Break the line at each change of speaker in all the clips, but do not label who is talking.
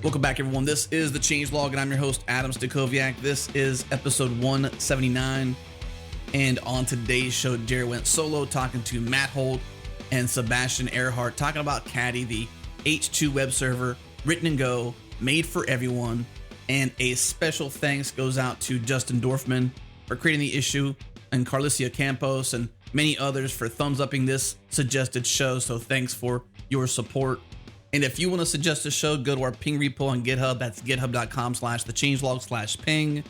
Welcome back, everyone. This is the Changelog, and I'm your host, Adam Stacoviak. This is episode 179, and on today's show, Jerry went solo talking to Matt Holt and Sebastian Erhart, talking about Caddy, the H2 web server, written in Go, made for everyone, and a special thanks goes out to Justin Dorfman for creating the issue, and Carlicia Campos and many others for thumbs-upping this suggested show, so thanks for your support. And if you want to suggest a show, go to our ping repo on GitHub. That's github.com/thechangelog/ping.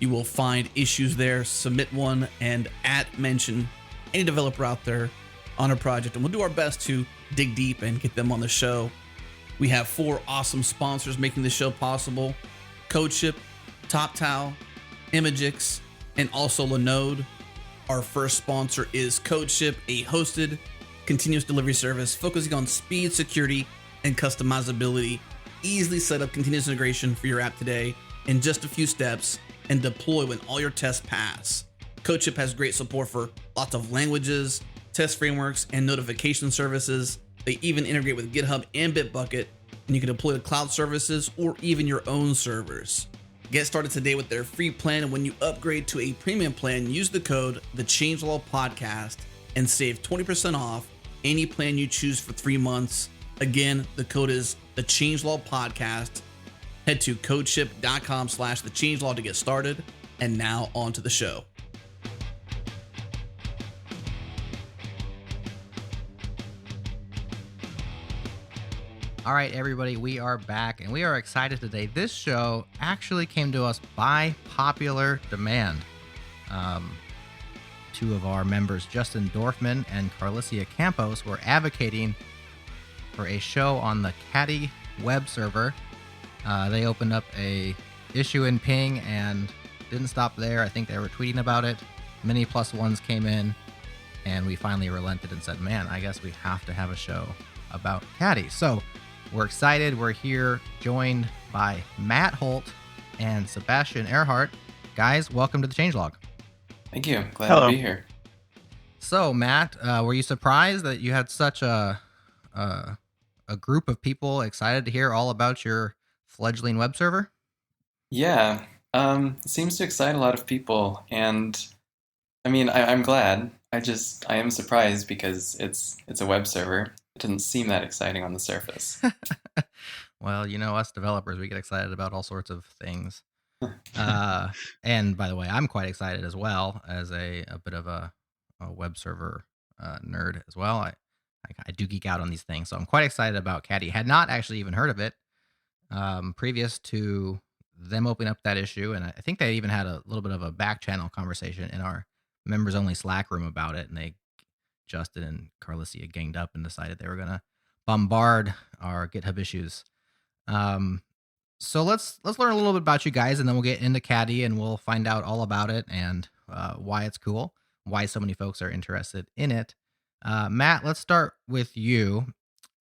You will find issues there. Submit one and mention any developer out there on a project. And we'll do our best to dig deep and get them on the show. We have 4 awesome sponsors making the show possible. CodeShip, TopTal, Imagix, and also Linode. Our first sponsor is CodeShip, a hosted continuous delivery service focusing on speed, security, and customizability. Easily set up continuous integration for your app today in just a few steps and deploy when all your tests pass. CodeShip has great support for lots of languages, test frameworks, and notification services. They even integrate with GitHub and Bitbucket, and you can deploy to cloud services or even your own servers. Get started today with their free plan, and when you upgrade to a premium plan, use the code TheChangelogPodcast and save 20% off any plan you choose for 3 months. Again, the code is the Changelog Podcast. Head to codeship.com/thechangelog to get started. And now on to the show.
All right, everybody, we are back and we are excited today. This show actually came to us by popular demand. 2 of our members, Justin Dorfman and Carlicia Campos, were advocating for a show on the Caddy web server. They opened up a issue in Ping and didn't stop there. I think they were tweeting about it. Many +1s came in, and we finally relented and said, man, I guess we have to have a show about Caddy. So we're excited. We're here joined by Matt Holt and Sebastian Erhart. Guys, welcome to the Changelog.
Thank you. Glad to be here.
So, Matt, were you surprised that you had such a group of people excited to hear all about your fledgling web server?
Yeah, it seems to excite a lot of people, and I mean, I'm glad. I am surprised because it's a web server. It doesn't seem that exciting on the surface.
Well, you know, us developers, we get excited about all sorts of things. And by the way, I'm quite excited as well as a bit of a web server nerd as well. I do geek out on these things, so I'm quite excited about Caddy. Had not actually even heard of it previous to them opening up that issue, and I think they even had a little bit of a back channel conversation in our members-only Slack room about it, and Justin and Carlicia ganged up and decided they were going to bombard our GitHub issues. So let's learn a little bit about you guys, and then we'll get into Caddy, and we'll find out all about it and why it's cool, why so many folks are interested in it. Matt, let's start with you.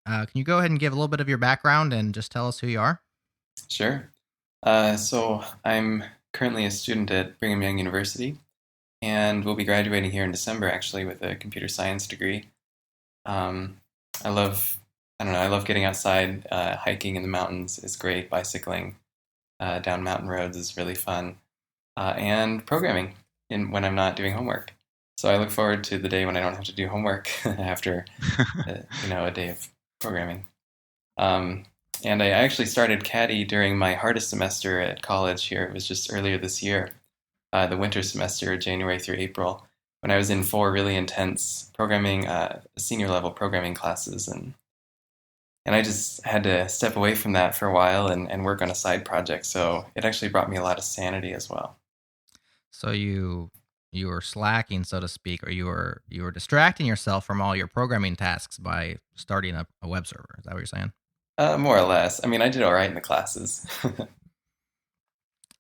Can you go ahead and give a little bit of your background and just tell us who you are?
Sure. So I'm currently a student at Brigham Young University, and will be graduating here in December, actually, with a computer science degree. I love getting outside. Hiking in the mountains is great. Bicycling down mountain roads is really fun. And programming when I'm not doing homework. So I look forward to the day when I don't have to do homework after a day of programming. And I actually started Caddy during my hardest semester at college here. It was just earlier this year, the winter semester, January through April, when I was in 4 really intense programming, senior level programming classes. And I just had to step away from that for a while and work on a side project. So it actually brought me a lot of sanity as well.
So you were slacking, so to speak, or you were distracting yourself from all your programming tasks by starting up a web server. Is that what you're saying?
More or less. I mean, I did all right in the classes.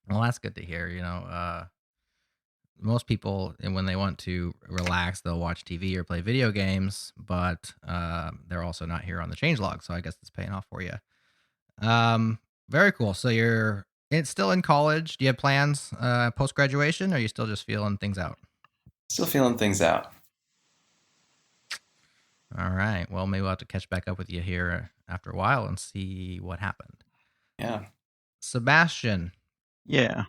Well, that's good to hear. You know, most people, when they want to relax, they'll watch TV or play video games, but they're also not here on the Changelog, so I guess it's paying off for you. Very cool. So it's still in college. Do you have plans post-graduation, or are you still just feeling things out?
Still feeling things out.
All right. Well, maybe we'll have to catch back up with you here after a while and see what happened.
Yeah.
Sebastian,
Yeah.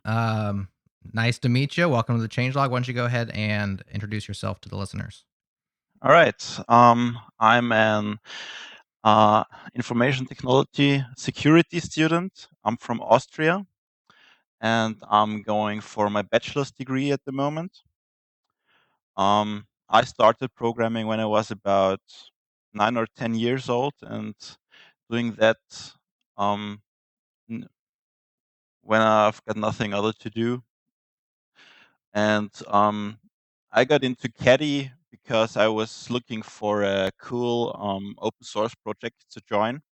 nice to meet you. Welcome to the Changelog. Why don't you go ahead and introduce yourself to the listeners?
All right. I'm an information technology security student. I'm from Austria, and I'm going for my bachelor's degree at the moment. I started programming when I was about 9 or 10 years old, and doing that um, when I've got nothing other to do. And I got into Caddy because I was looking for a cool open source project to join,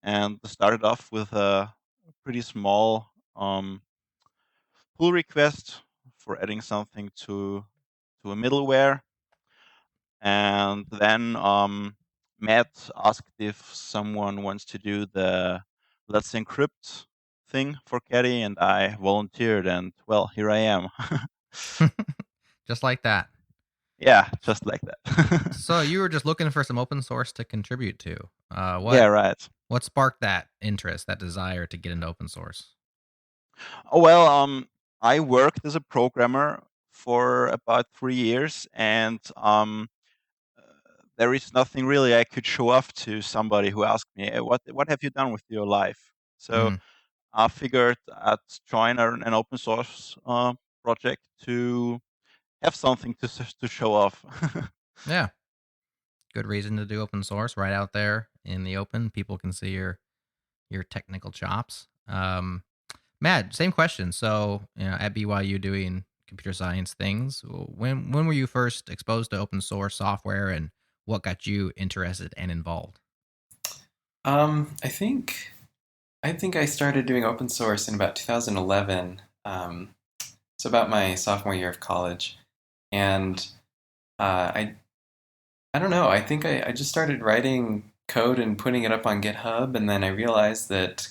and I started off with a pretty small pull request for adding something to a middleware, and then Matt asked if someone wants to do the Let's Encrypt thing for Caddy, and I volunteered, and well, here I am.
Just like that.
Yeah, just like that.
So you were just looking for some open source to contribute to.
Yeah, right.
What sparked that interest, that desire to get into open source?
Oh, well, I worked as a programmer for about 3 years, and there is nothing really I could show off to somebody who asked me, what have you done with your life? So
Mm,
I figured I'd join an open source project to have something to show off.
yeah. Good reason to do open source right out there in the open. People can see your technical chops. Matt, same question. So, at BYU doing computer science things, when were you first exposed to open source software, and what got you interested and involved?
I think I started doing open source in about 2011. So about my sophomore year of college, and I don't know. I think I just started writing code and putting it up on GitHub, and then I realized that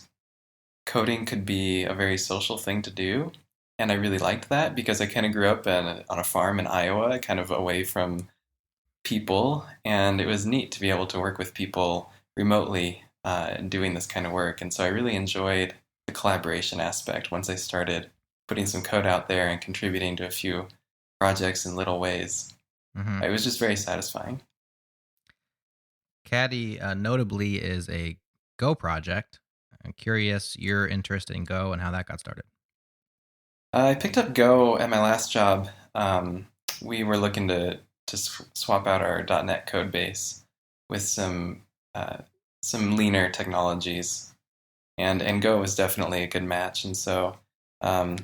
coding could be a very social thing to do. And I really liked that because I kind of grew up on a farm in Iowa, kind of away from people. And it was neat to be able to work with people remotely doing this kind of work. And so I really enjoyed the collaboration aspect once I started putting some code out there and contributing to a few projects in little ways.
Mm-hmm.
It was just very satisfying.
Caddy notably is a Go project. I'm curious your interest in Go and how that got started.
I picked up Go at my last job. We were looking to swap out our .NET code base with some leaner technologies, and Go was definitely a good match. And so I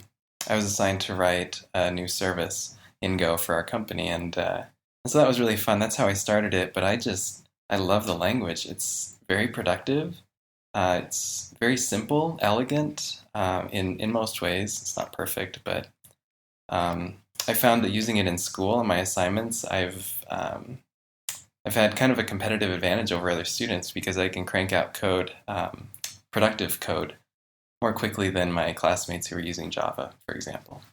was assigned to write a new service in Go for our company, and so that was really fun. That's how I started it. But I love the language. It's very productive. It's very simple, elegant in most ways. It's not perfect, but I found that using it in school and my assignments, I've had kind of a competitive advantage over other students because I can crank out code, productive code, more quickly than my classmates who are using Java, for example.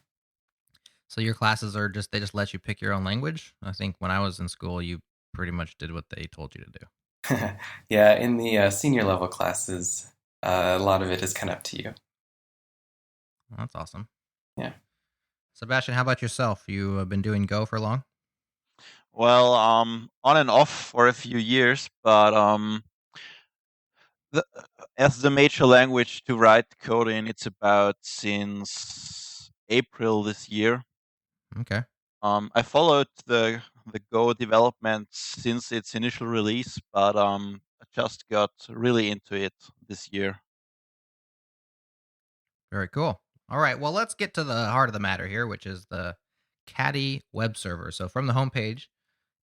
So your classes are they just let you pick your own language? I think when I was in school, you pretty much did what they told you to do.
Yeah, in the senior level classes, a lot of it is kind of up to you.
Well, that's awesome.
Yeah.
Sebastian, how about yourself? You have been doing Go for long?
Well, on and off for a few years, but as the major language to write code in, it's about since April this year.
Okay.
I followed the Go development since its initial release, but I just got really into it this year.
Very cool. All right. Well, let's get to the heart of the matter here, which is the Caddy web server. So from the homepage,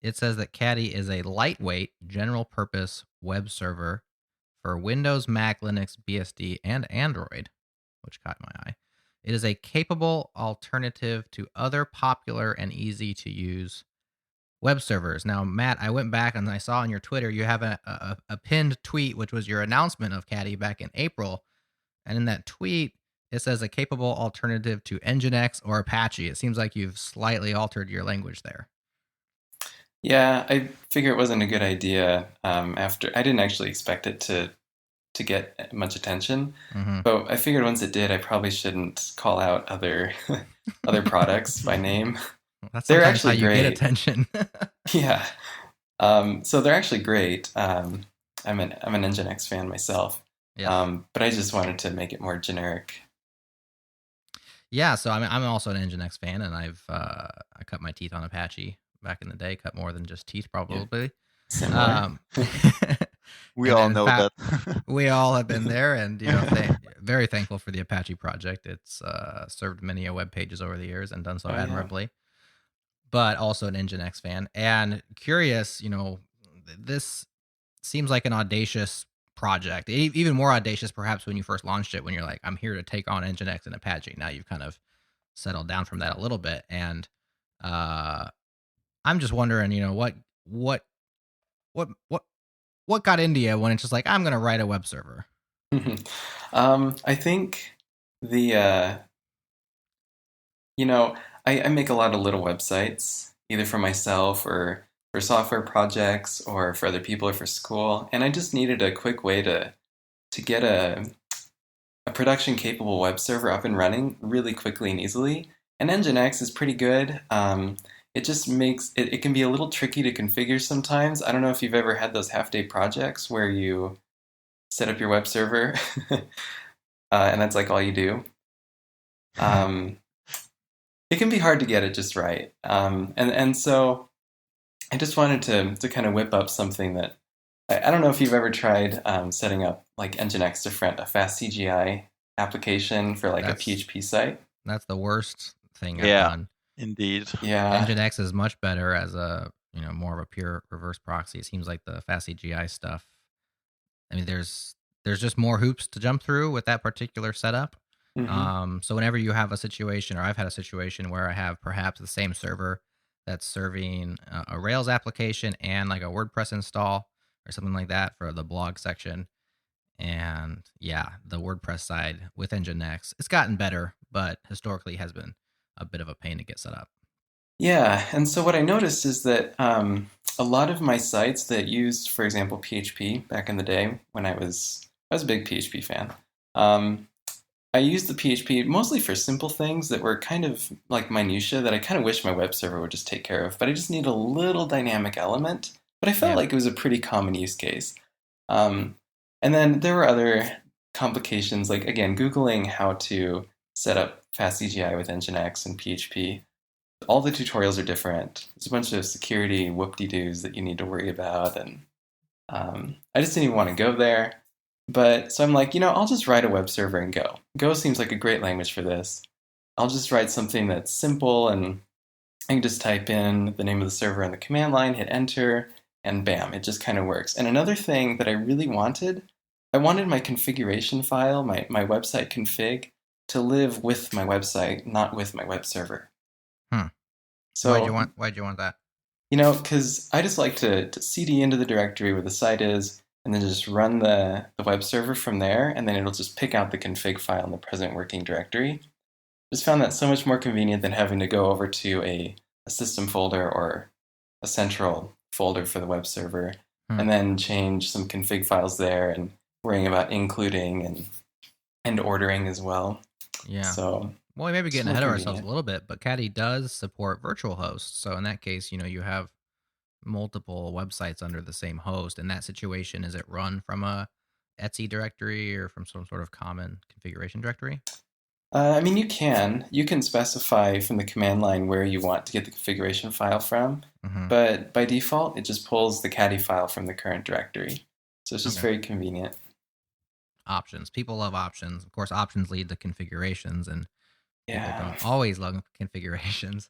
it says that Caddy is a lightweight, general purpose web server for Windows, Mac, Linux, BSD, and Android, which caught my eye. It is a capable alternative to other popular and easy to use web servers. Now, Matt, I went back and I saw on your Twitter you have a pinned tweet, which was your announcement of Caddy back in April. And in that tweet, it says a capable alternative to Nginx or Apache. It seems like you've slightly altered your language there.
Yeah, I figure it wasn't a good idea. After I didn't actually expect it to to get much attention.
Mm-hmm.
But I figured once it did, I probably shouldn't call out other other products by name.
That's
They're
sometimes how
actually
you get
great.
attention.
Yeah. So they're actually great. I'm an Nginx fan myself.
Yeah.
But I just wanted to make it more generic.
Yeah, so I'm also an Nginx fan, and I cut my teeth on Apache back in the day. Cut more than just teeth, probably.
Similar.
We
and
all
in
know
fact,
that.
we all have been there, and very thankful for the Apache project. It's served many a web pages over the years and done so admirably. But also an Nginx fan, and curious. This seems like an audacious project, even more audacious perhaps when you first launched it, when you're like, I'm here to take on Nginx and Apache. Now you've kind of settled down from that a little bit, and I'm just wondering, what got into you when it's just like, I'm going to write a web server?
I think the I make a lot of little websites, either for myself or for software projects or for other people or for school, and I just needed a quick way to get a production capable web server up and running really quickly and easily. And Nginx is pretty good. It just makes it can be a little tricky to configure sometimes. I don't know if you've ever had those half-day projects where you set up your web server and that's like all you do. It can be hard to get it just right. And so I just wanted to kind of whip up something that I don't know if you've ever tried setting up like Nginx to front a fast CGI application for like a PHP site.
That's the worst thing I've done.
Indeed.
Yeah.
Nginx is much better as a more of a pure reverse proxy. It seems like the fast CGI stuff. I mean, there's just more hoops to jump through with that particular setup.
Mm-hmm.
So whenever you have a situation, or I've had a situation where I have perhaps the same server that's serving a Rails application and like a WordPress install or something like that for the blog section. And yeah, the WordPress side with Nginx, it's gotten better, but historically has been a bit of a pain to get set up.
Yeah, and so what I noticed is that a lot of my sites that used, for example, PHP back in the day when I was a big PHP fan. I used the PHP mostly for simple things that were kind of like minutia that I kind of wish my web server would just take care of, but I just need a little dynamic element. But I felt like it was a pretty common use case. And then there were other complications, like, again, Googling how to set up fast CGI with Nginx and PHP. All the tutorials are different. There's a bunch of security whoop-de-doos that you need to worry about, and I just didn't even want to go there. But so I'm like, I'll just write a web server in Go. Go seems like a great language for this. I'll just write something that's simple, and I can just type in the name of the server on the command line, hit enter, and bam, it just kind of works. And another thing that I really wanted, I wanted my configuration file, my website config, to live with my website, not with my web server. So
why'd you want that?
Because I just like to cd into the directory where the site is, and then just run the web server from there, and then it'll just pick out the config file in the present working directory. Just found that so much more convenient than having to go over to a system folder or a central folder for the web server, and then change some config files there, and worrying about including and ordering as well.
Yeah.
So,
well, we may be getting ahead of ourselves a little bit, but Caddy does support virtual hosts. So in that case, you have multiple websites under the same host. In that situation, is it run from a Etsy directory or from some sort of common configuration directory?
You can specify from the command line where you want to get the configuration file from, but by default, it just pulls the Caddy file from the current directory. So it's just very convenient.
Options. People love options. Of course, options lead to configurations, and people don't always love configurations.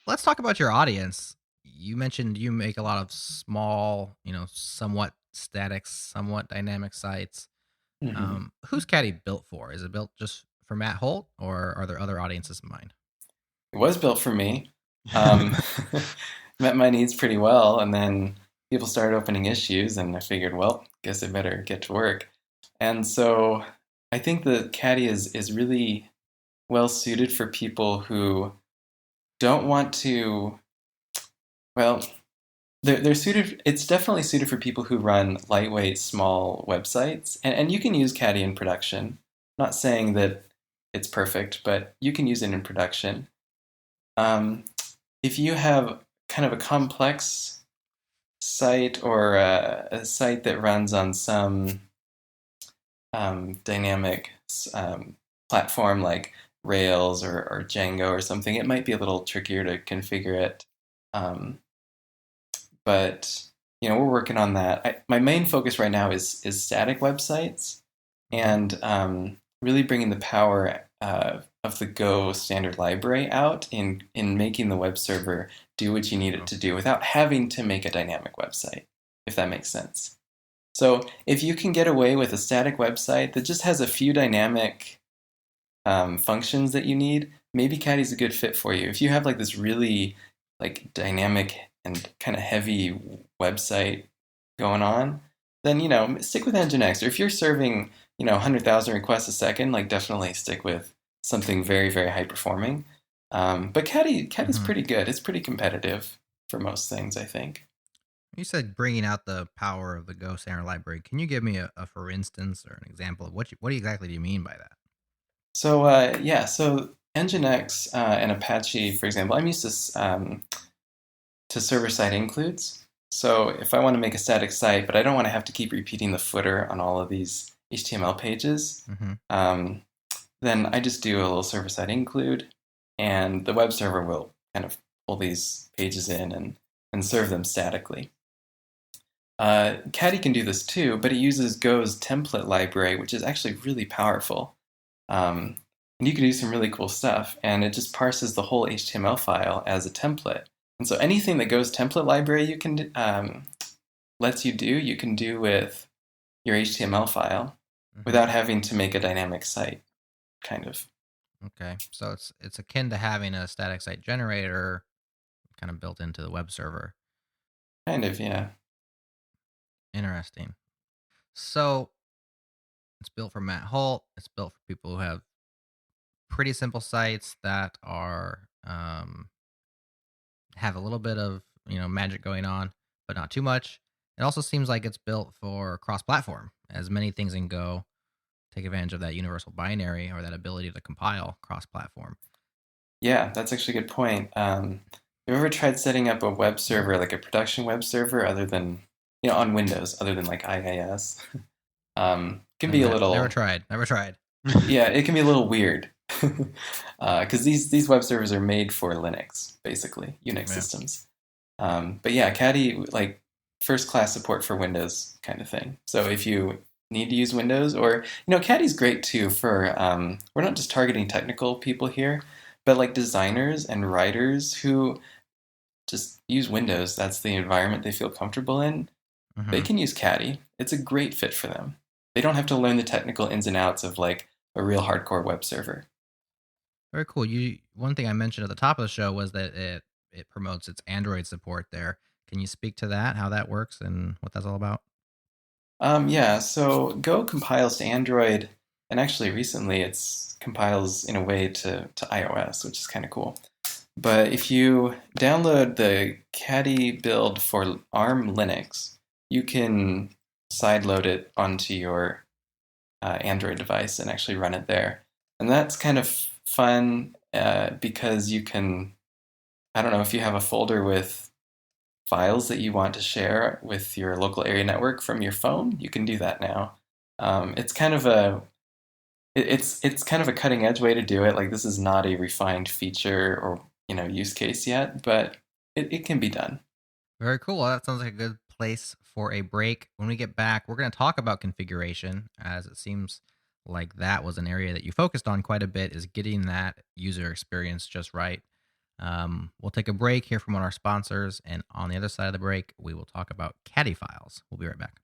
Let's talk about your audience. You mentioned you make a lot of small, somewhat static, somewhat dynamic sites. Who's Caddy built for? Is it built just for Matt Holt, or are there other audiences in mind?
It was built for me. Met my needs pretty well, and then people started opening issues, and I figured, well, guess I better get to work. And so I think the Caddy is really well suited for people who don't want to, well, they're suited. It's definitely suited for people who run lightweight, small websites, and you can use Caddy in production. Not saying that it's perfect, but you can use it in production. If you have kind of a complex site or a site that runs on some dynamic platform like Rails or Django or something, it might be a little trickier to configure it. But we're working on that. My main focus right now is static websites and really bringing the power of the Go standard library out in making the web server do what you need it to do without having to make a dynamic website, if that makes sense. So if you can get away with a static website that just has a few dynamic functions that you need, maybe Caddy's a good fit for you. If you have like this really like dynamic and kind of heavy website going on, then stick with Nginx. Or if you're serving 100,000 requests a second, like definitely stick with something very, very high performing. But Caddy's pretty good. It's pretty competitive for most things, I think.
You said bringing out the power of the Go standard library. Can you give me a for instance or an example of what exactly do you mean by that?
So so Nginx and Apache, for example, I'm used to server-side includes. So if I want to make a static site, but I don't want to have to keep repeating the footer on all of these HTML pages, then I just do a little server-side include, and the web server will kind of pull these pages in and serve them statically. Caddy can do this too, but it uses Go's template library, which is actually really powerful. And you can do some really cool stuff, and it just parses the whole HTML file as a template. And so anything that Go's template library you can lets you do with your HTML file without having to make a dynamic site, kind of.
Okay, so it's akin to having a static site generator kind of built into the web server.
Kind of, yeah.
Interesting. So it's built for Matt Holt. It's built for people who have pretty simple sites that are have a little bit of magic going on, but not too much. It also seems like it's built for cross-platform, as many things in Go take advantage of that universal binary or that ability to compile cross-platform.
Yeah, that's actually a good point. Have you ever tried setting up a web server, like a production web server, other than on Windows, other than like IIS? Can be a little.
Never tried.
Yeah, it can be a little weird because these web servers are made for Linux, basically Unix systems. But yeah, Caddy like first class support for Windows kind of thing. So if you need to use Windows, or Caddy's great too for we're not just targeting technical people here, but like designers and writers who just use Windows. That's the environment they feel comfortable in. They can use Caddy. It's a great fit for them. They don't have to learn the technical ins and outs of like a real hardcore web server.
Very cool. One thing I mentioned at the top of the show was that it promotes its Android support there. Can you speak to that, how that works and what that's all about?
Yeah, so Go compiles to Android, and actually recently it's compiles in a way to iOS, which is kind of cool. But if you download the Caddy build for ARM Linux, you can sideload it onto your Android device and actually run it there. And that's kind of fun because you can, I don't know, if you have a folder with files that you want to share with your local area network from your phone, you can do that now. It's kind of a cutting edge way to do it. Like this is not a refined feature or use case yet, but it can be done.
Very cool. Well, that sounds like a good place for a break. When we get back, we're going to talk about configuration, as it seems like that was an area that you focused on quite a bit, is getting that user experience just right. We'll take a break, hear from one of our sponsors, and on the other side of the break, we will talk about Caddy files. We'll be right back.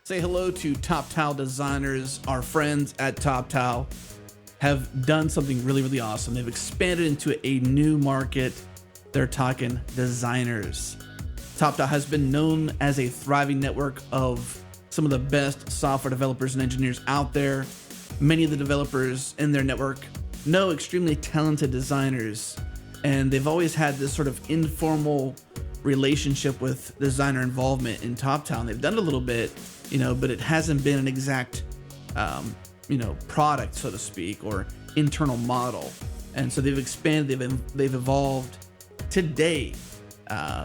Say hello to TopTal designers. Our friends at TopTal have done something really, really awesome. They've expanded into a new market. They're talking designers. TopTal has been known as a thriving network of some of the best software developers and engineers out there. Many of the developers in their network know extremely talented designers, and they've always had this sort of informal relationship with designer involvement in TopTown. They've done it a little bit, but it hasn't been an exact, product, so to speak, or internal model. And so they've expanded, they've evolved. Today,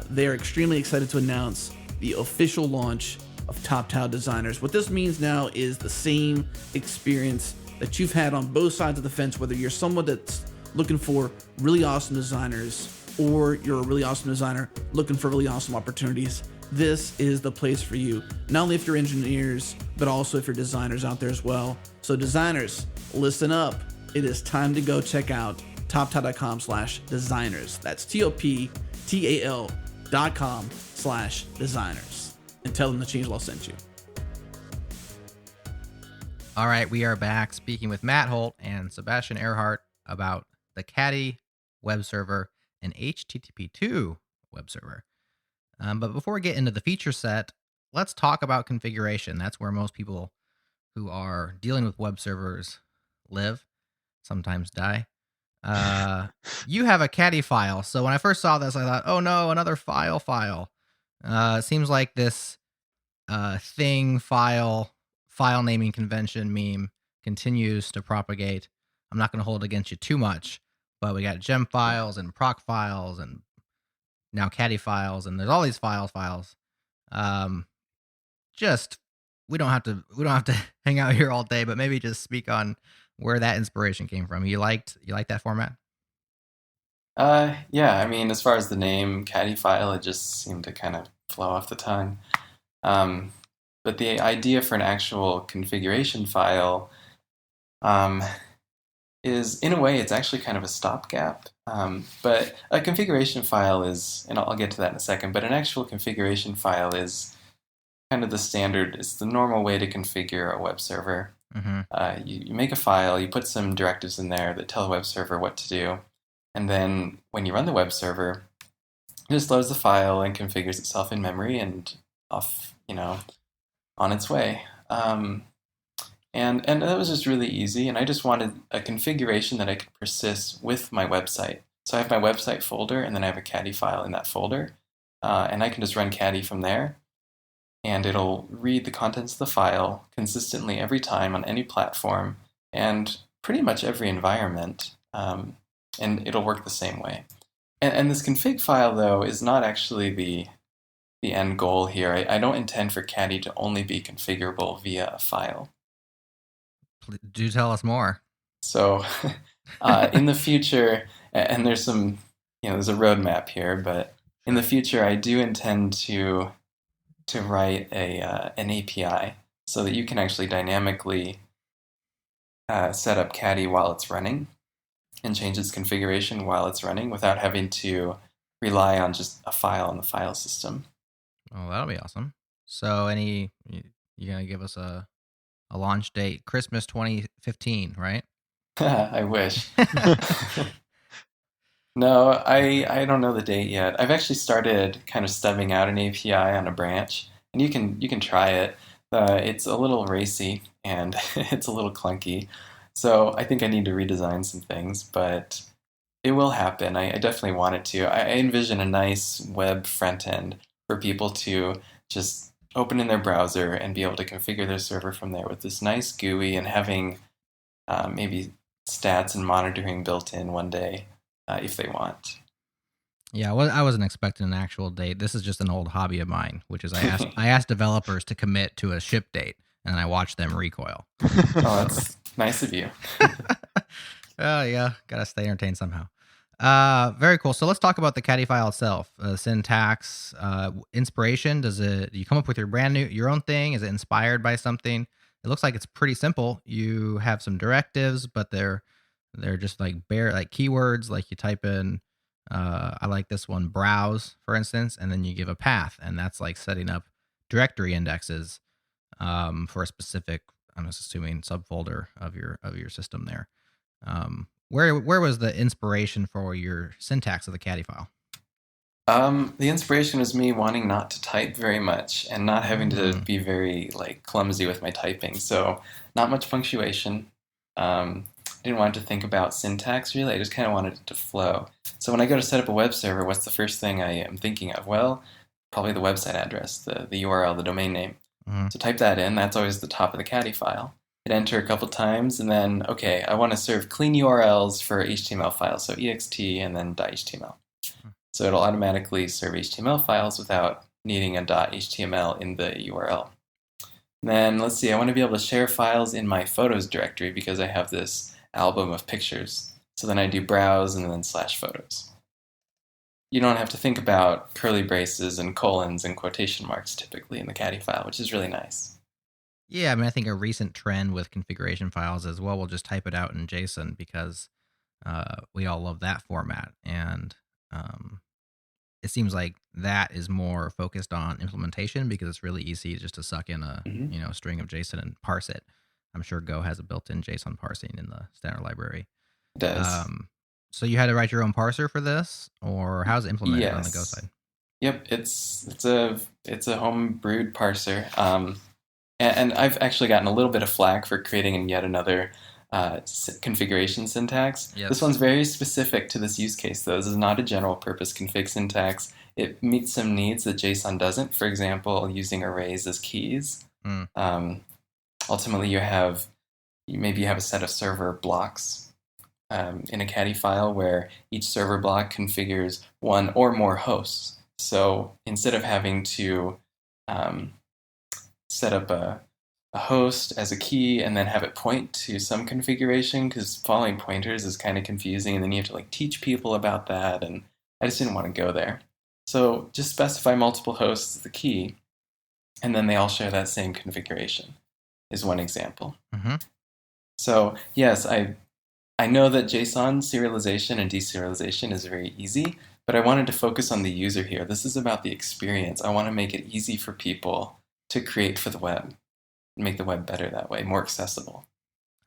they are extremely excited to announce the official launch of TopTown Designers. What this means now is the same experience that you've had on both sides of the fence, whether you're someone that's looking for really awesome designers or you're a really awesome designer looking for really awesome opportunities. This is the place for you, not only if you're engineers, but also if you're designers out there as well. So designers, listen up. It is time to go check out toptal.com/designers. That's TOPTAL.com/designers. And tell them the Changelog sent you.
All right, we are back speaking with Matt Holt and Sebastian Erhart about the Caddy web server and HTTP2 web server. But before we get into the feature set, let's talk about configuration. That's where most people who are dealing with web servers live, sometimes die. You have a Caddy file. So when I first saw this, I thought, oh no, another file. It seems like this file naming convention meme continues to propagate. I'm not going to hold it against you too much, but we got gem files and proc files and now Caddy files, and there's all these files. We don't have to hang out here all day, but maybe just speak on where that inspiration came from. You liked that format?
Yeah, I mean, as far as the name Caddy file, it just seemed to kind of flow off the tongue. But the idea for an actual configuration file is, in a way, it's actually kind of a stopgap. But a configuration file is, and I'll get to that in a second, but an actual configuration file is kind of the standard, it's the normal way to configure a web server. Mm-hmm. You make a file, you put some directives in there that tell the web server what to do, and then when you run the web server, it just loads the file and configures itself in memory and off, on its way. And that was just really easy, and I just wanted a configuration that I could persist with my website. So I have my website folder, and then I have a Caddy file in that folder, and I can just run Caddy from there, and it'll read the contents of the file consistently every time on any platform, and pretty much every environment, and it'll work the same way. And this config file, though, is not actually the end goal here. I don't intend for Caddy to only be configurable via a file.
Do tell us more.
So in the future, and there's some, there's a roadmap here, but in the future, I do intend to write an API so that you can actually dynamically set up Caddy while it's running and change its configuration while it's running without having to rely on just a file in the file system.
Oh, that'll be awesome. So you going to give us a launch date, Christmas 2015, right?
I wish. No, I don't know the date yet. I've actually started kind of stubbing out an API on a branch, and you can try it. It's a little racy and it's a little clunky, so I think I need to redesign some things, but it will happen. I definitely want it to. I envision a nice web front end for people to just open in their browser and be able to configure their server from there with this nice GUI and having maybe stats and monitoring built in one day if they want.
Yeah, well, I wasn't expecting an actual date. This is just an old hobby of mine, which is I asked developers to commit to a ship date, and I watched them recoil.
Oh, that's nice of you.
Oh, yeah, gotta stay entertained somehow. Very cool. So let's talk about the Caddy file itself. Syntax, inspiration. Do you come up with your own thing? Is it inspired by something? It looks like it's pretty simple. You have some directives, but they're just like bare like keywords. Like you type in, I like this one, browse, for instance, and then you give a path, and that's like setting up directory indexes for a specific, I'm assuming, subfolder of your system there. Where was the inspiration for your syntax of the Caddy file?
The inspiration was me wanting not to type very much and not having to be very clumsy with my typing. So not much punctuation, and didn't want it to think about syntax really. I just kind of wanted it to flow. So when I go to set up a web server, what's the first thing I am thinking of? Well, probably the website address, the URL, the domain name. So type that in. That's always the top of the Caddy file. Hit enter a couple times, and then, okay, I want to serve clean URLs for HTML files, so ext and then .html. So it'll automatically serve HTML files without needing a .html in the URL. Then let's see, I want to be able to share files in my photos directory because I have this album of pictures. So then I do browse and then /photos. You don't have to think about curly braces and colons and quotation marks typically in the Caddy file, which is really nice.
Yeah, I mean, I think a recent trend with configuration files as well, we'll just type it out in JSON because we all love that format. And it seems like that is more focused on implementation because it's really easy just to suck in a string of JSON and parse it. I'm sure Go has a built-in JSON parsing in the standard library.
It does.
So you had to write your own parser for this, or how's it implemented on the Go side?
Yep, it's a home brewed parser, and I've actually gotten a little bit of flack for creating yet another configuration syntax.
Yes.
This one's very specific to this use case, though. This is not a general purpose config syntax. It meets some needs that JSON doesn't. For example, using arrays as keys. Ultimately, maybe you have a set of server blocks in a Caddy file where each server block configures one or more hosts. So instead of having to set up a host as a key and then have it point to some configuration, because following pointers is kind of confusing, and then you have to teach people about that, and I just didn't want to go there. So just specify multiple hosts as the key, and then they all share that same configuration is one example. So yes, I know that JSON serialization and deserialization is very easy, but I wanted to focus on the user here. This is about the experience. I want to make it easy for people to create for the web, make the web better that way, more accessible.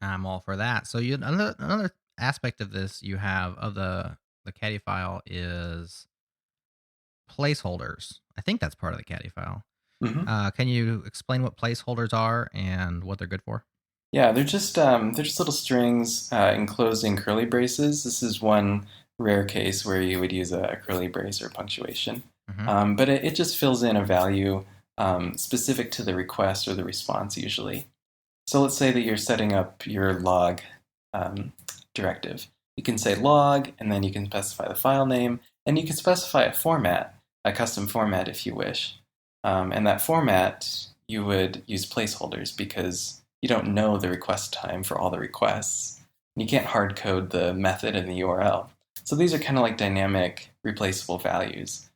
I'm all for that. So another aspect of this you have of the Caddy file is placeholders. I think that's part of the Caddy file. Can you explain what placeholders are and what they're good for?
Yeah, they're just little strings enclosing curly braces. This is one rare case where you would use a curly brace or punctuation. But it just fills in a value specific to the request or the response usually. So let's say that you're setting up your log directive. You can say log, and then you can specify the file name, and you can specify a format, a custom format if you wish. And that format, you would use placeholders because you don't know the request time for all the requests. You can't hard code the method in the URL. So these are kind of like dynamic replaceable values.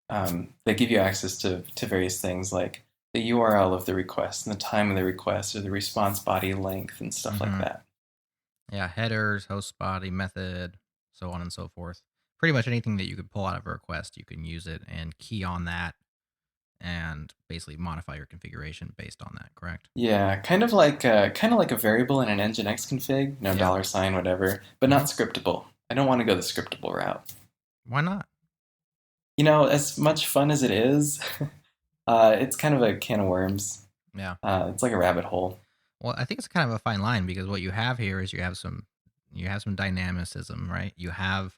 They give you access to various things like the URL of the request and the time of the request or the response body length and stuff like that.
Yeah, headers, host body, method, so on and so forth. Pretty much anything that you could pull out of a request, you can use it and key on that and basically modify your configuration based on that, correct?
Yeah, kind of like a variable in an Nginx config, $, whatever, but not scriptable. I don't want to go the scriptable route.
Why not?
As much fun as it is, it's kind of a can of worms.
Yeah.
It's like a rabbit hole.
Well, I think it's kind of a fine line because what you have here is you have some dynamicism, right? You have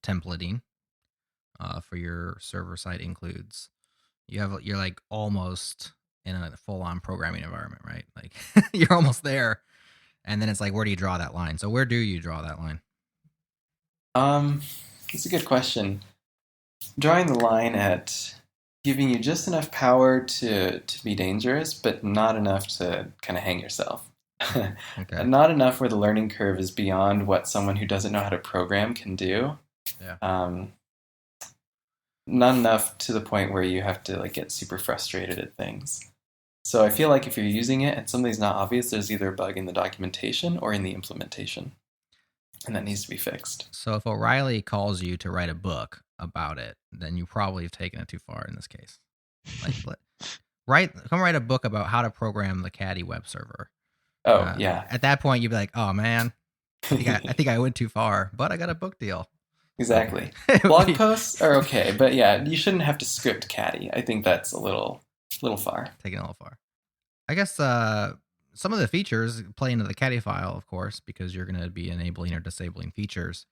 templating for your server side includes. You're like almost in a full-on programming environment, right? Like you're almost there, and then it's like, where do you draw that line? So where do you draw that line?
It's a good question. Drawing the line at giving you just enough power to be dangerous, but not enough to kind of hang yourself.
Okay.
Not enough where the learning curve is beyond what someone who doesn't know how to program can do.
Yeah.
Not enough to the point where you have to get super frustrated at things. So I feel like if you're using it and something's not obvious, there's either a bug in the documentation or in the implementation, and that needs to be fixed.
So if O'Reilly calls you to write a book about it, then you probably have taken it too far in this case. Come write a book about how to program the Caddy web server.
Oh, yeah.
At that point, you'd be like, oh man, I think I went too far, but I got a book deal.
Exactly. Blog posts are okay, but yeah, you shouldn't have to script Caddy. I think that's a little far.
Taking it a little far. I guess some of the features play into the Caddy file, of course, because you're going to be enabling or disabling features.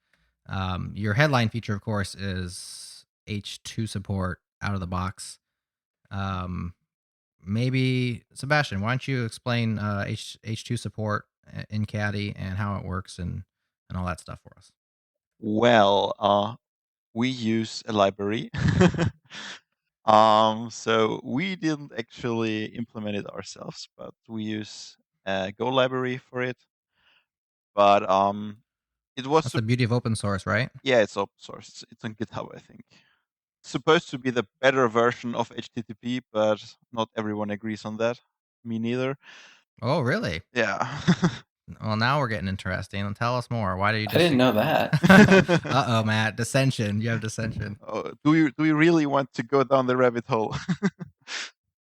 Your headline feature, of course, is H2 support out of the box. Maybe Sebastian, why don't you explain H2 support in Caddy and how it works and all that stuff for us?
Well, we use a library. So we didn't actually implement it ourselves, but we use a Go library for it. But it was
That's the beauty of open source, right?
yeah, it's open source. It's on GitHub, I think. It's supposed to be the better version of HTTP, but not everyone agrees on that. Me neither.
Oh, really?
Yeah.
Well, now we're getting interesting. Tell us more. Why do you
I didn't know that.
Uh-oh, Matt. Dissension. You have dissension.
Oh, do we really want to go down the rabbit hole?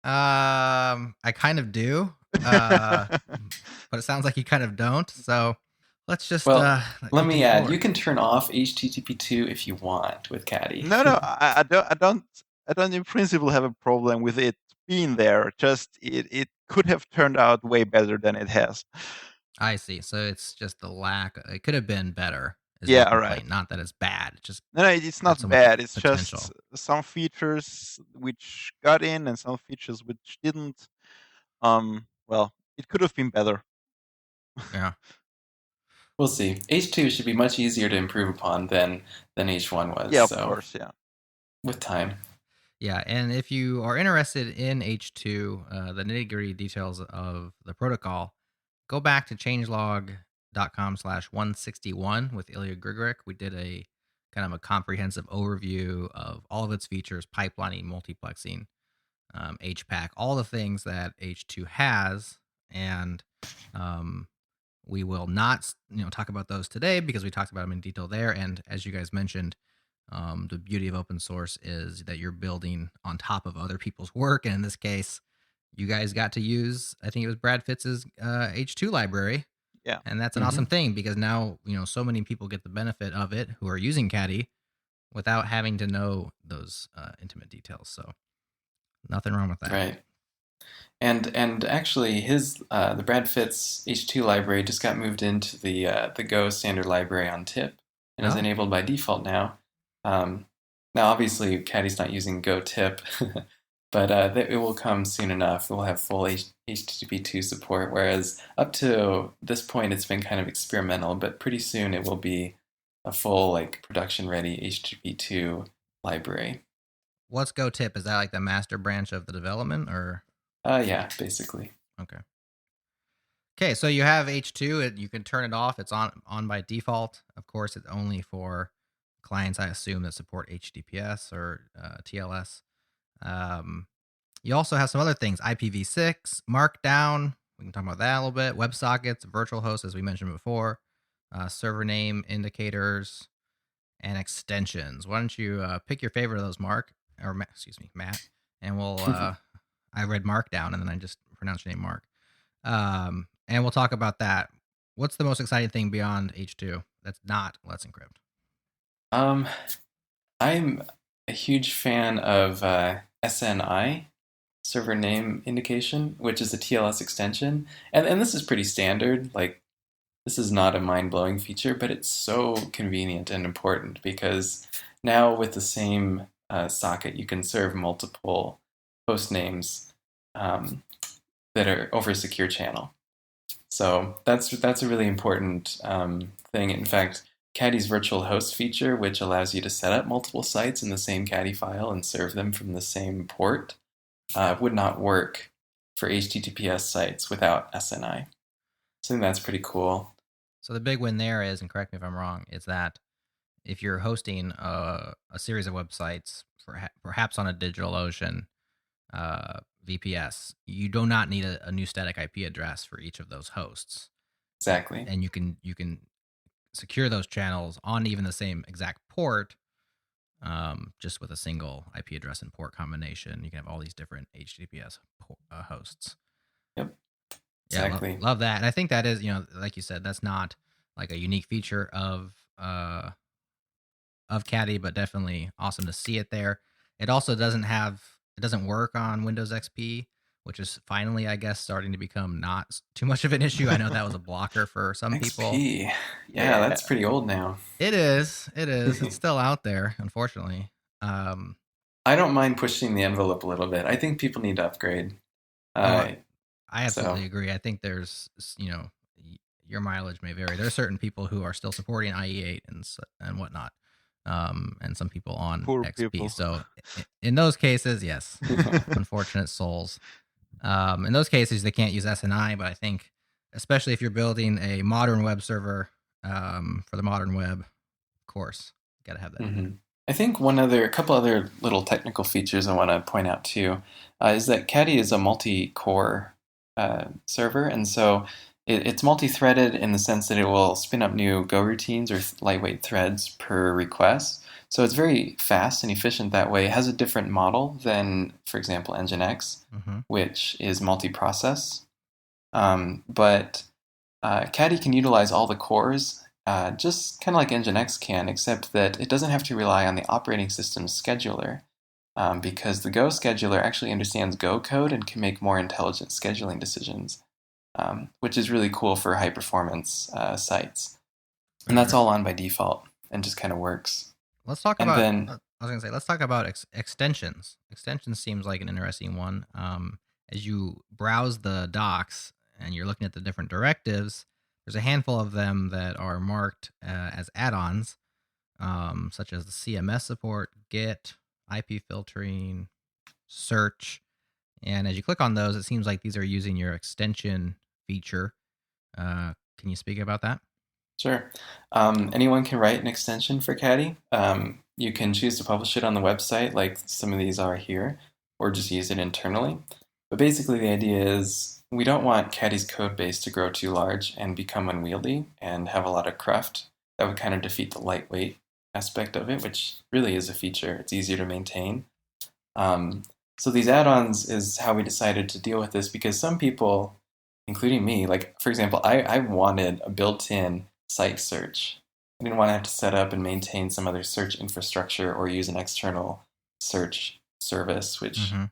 I kind of do. But it sounds like you kind of don't. So let's just
Well, let me add,
forward.
you can turn off HTTP2 if you want with Caddy.
No, I don't in principle have a problem with it being there. Just it could have turned out way better than it has.
I see. So it's just the lack. It could have been better.
Yeah, right.
Not that it's bad. It's just
No, it's not
so much
bad. It's
potential.
just some features which got in and some features which didn't. Well, it could have been better.
Yeah.
We'll see. H2 should be much easier to improve upon than H1 was.
Yeah, of
so
course, yeah.
with time.
Yeah, and if you are interested in H2, the nitty-gritty details of the protocol, go back to changelog.com/161 with Ilya Grigorek. We did a kind of a comprehensive overview of all of its features, pipelining, multiplexing, HPAC, all the things that H2 has, and we will not talk about those today because we talked about them in detail there. And as you guys mentioned, the beauty of open source is that you're building on top of other people's work. And in this case, you guys got to use, I think it was Brad Fitz's H2 library.
Yeah.
And that's an awesome thing because now, so many people get the benefit of it who are using Caddy without having to know those intimate details. So nothing wrong with that.
Right. And actually, the Brad Fitz H2 library just got moved into the Go standard library on tip and is enabled by default now. Now, obviously, Caddy's not using Go tip, but it will come soon enough. We'll have full HTTP2 support, whereas up to this point, it's been kind of experimental, but pretty soon it will be a full, production-ready HTTP2 library.
What's Go tip? Is that like the master branch of the development, or?
Yeah, basically.
Okay, so you have H2. You can turn it off. It's on by default. Of course, it's only for clients, I assume, that support HTTPS or TLS. You also have some other things: IPv6, Markdown. We can talk about that a little bit. WebSockets, virtual hosts, as we mentioned before, server name indicators, and extensions. Why don't you pick your favorite of those, Matt? And we'll. I read Markdown and then I just pronounced your name Mark. And we'll talk about that. What's the most exciting thing beyond H2 that's not Let's Encrypt?
I'm a huge fan of SNI, server name indication, which is a TLS extension. And this is pretty standard. This is not a mind-blowing feature, but it's so convenient and important because now with the same socket, you can serve multiple host names that are over a secure channel. So that's a really important thing. In fact, Caddy's virtual host feature, which allows you to set up multiple sites in the same Caddy file and serve them from the same port, would not work for HTTPS sites without SNI. So I think that's pretty cool.
So the big win there is, and correct me if I'm wrong, is that if you're hosting a series of websites, perhaps on a DigitalOcean VPS, you do not need a new static IP address for each of those hosts.
Exactly.
And you can secure those channels on even the same exact port, just with a single IP address and port combination. You can have all these different HTTPS hosts.
Yep.
Exactly. Yeah, love that. And I think that is, like you said, that's not like a unique feature of Caddy, but definitely awesome to see it there. It also doesn't work on Windows XP, which is finally, I guess, starting to become not too much of an issue. I know that was a blocker for some people.
XP. Yeah, that's pretty old now.
It is. It's still out there, unfortunately.
I don't mind pushing the envelope a little bit. I think people need to upgrade.
I absolutely agree. I think there's, your mileage may vary. There are certain people who are still supporting IE8 and whatnot, and some people on
Poor
XP.
people.
So in those cases, yes, unfortunate souls. In those cases, they can't use SNI, but I think, especially if you're building a modern web server for the modern web, of course, got to have that.
Mm-hmm. I think a couple other little technical features I want to point out too is that Caddy is a multi-core server, and so it's multi-threaded in the sense that it will spin up new Go routines or lightweight threads per request. So it's very fast and efficient that way. It has a different model than, for example, Nginx, which is multi-process. But Caddy can utilize all the cores just kind of like Nginx can, except that it doesn't have to rely on the operating system's scheduler because the Go scheduler actually understands Go code and can make more intelligent scheduling decisions, which is really cool for high-performance sites. And that's all on by default and just kind of works.
Let's talk about extensions. Extensions seems like an interesting one. As you browse the docs and you're looking at the different directives, there's a handful of them that are marked as add-ons, such as the CMS support, Git, IP filtering, search. And as you click on those, it seems like these are using your extension feature. Can you speak about that?
Sure. Anyone can write an extension for Caddy. You can choose to publish it on the website like some of these are here, or just use it internally. But basically the idea is we don't want Caddy's code base to grow too large and become unwieldy and have a lot of cruft. That would kind of defeat the lightweight aspect of it, which really is a feature. It's easier to maintain. So these add-ons is how we decided to deal with this because some people, including me, like for example, I wanted a built-in site search. I didn't want to have to set up and maintain some other search infrastructure or use an external search service, which can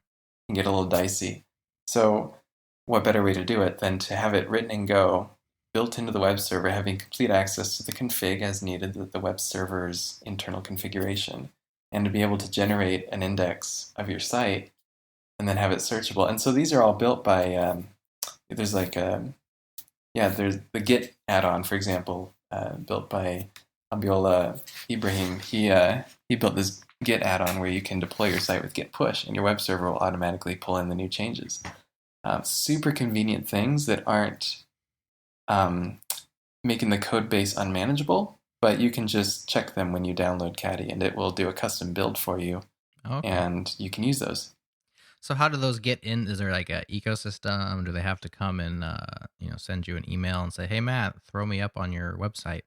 get a little dicey. So what better way to do it than to have it written in Go, built into the web server, having complete access to the config as needed, the web server's internal configuration, and to be able to generate an index of your site and then have it searchable. And so these are all built by, there's the Git add-on, for example, built by Abiola Ibrahim. He built this Git add-on where you can deploy your site with Git push, and your web server will automatically pull in the new changes. Super convenient things that aren't making the code base unmanageable, but you can just check them when you download Caddy, and it will do a custom build for you, and you can use those.
So how do those get in? Is there like an ecosystem? Do they have to come and send you an email and say, "Hey Matt, throw me up on your website"?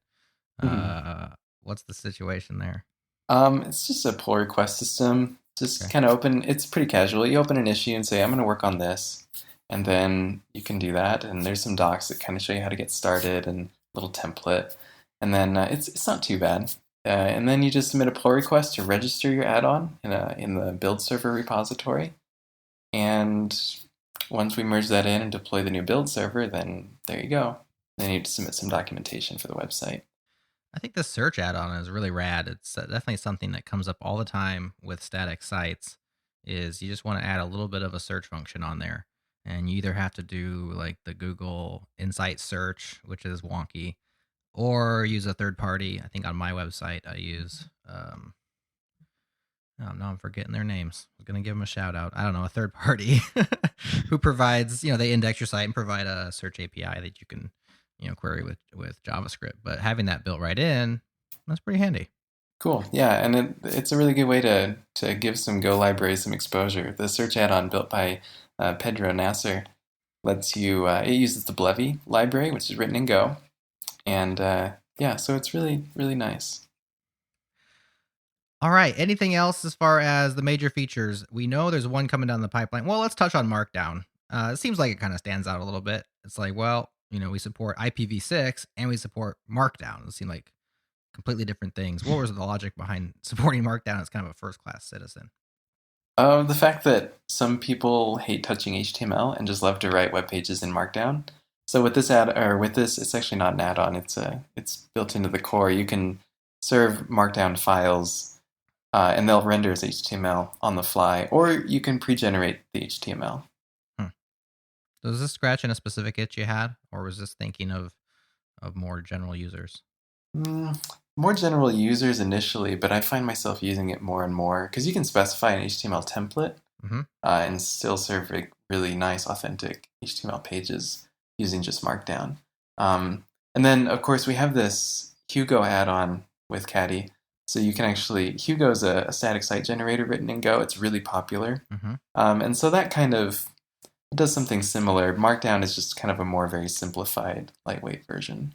What's the situation there?
It's just a pull request system. Just kind of open. It's pretty casual. You open an issue and say, "I'm going to work on this," and then you can do that. And there's some docs that kind of show you how to get started and a little template. And then it's not too bad. And then you just submit a pull request to register your add-on in the build server repository. And once we merge that in and deploy the new build server, then there you go. Then you need to submit some documentation for the website.
I think the search add-on is really rad. It's definitely something that comes up all the time with static sites, is you just want to add a little bit of a search function on there. And you either have to do like the Google Insight search, which is wonky, or use a third party. I think on my website I use, now I'm forgetting their names. I was going to give them a shout out. I don't know, a third party who provides, they index your site and provide a search API that you can query with JavaScript. But having that built right in, that's pretty handy.
Cool. Yeah, and it's a really good way to give some Go libraries some exposure. The search add-on built by Pedro Nasser lets you, it uses the Blevy library, which is written in Go. And so it's really, really nice.
All right. Anything else as far as the major features? We know there's one coming down the pipeline. Well, let's touch on Markdown. It seems like it kind of stands out a little bit. It's like, well, we support IPv6 and we support Markdown. It seemed like completely different things. What was the logic behind supporting Markdown as kind of a first-class citizen?
The fact that some people hate touching HTML and just love to write web pages in Markdown. So with this, it's actually not an add-on. It's built into the core. You can serve Markdown files, and they'll render as HTML on the fly, or you can pre-generate the HTML.
So is this scratching a specific itch you had, or was this thinking of more general users?
More general users initially, but I find myself using it more and more because you can specify an HTML template and still serve really nice, authentic HTML pages using just Markdown. And then, of course, we have this Hugo add-on with Caddy. So you can Hugo's a static site generator written in Go. It's really popular. And so that kind of does something similar. Markdown is just kind of a very simplified, lightweight version.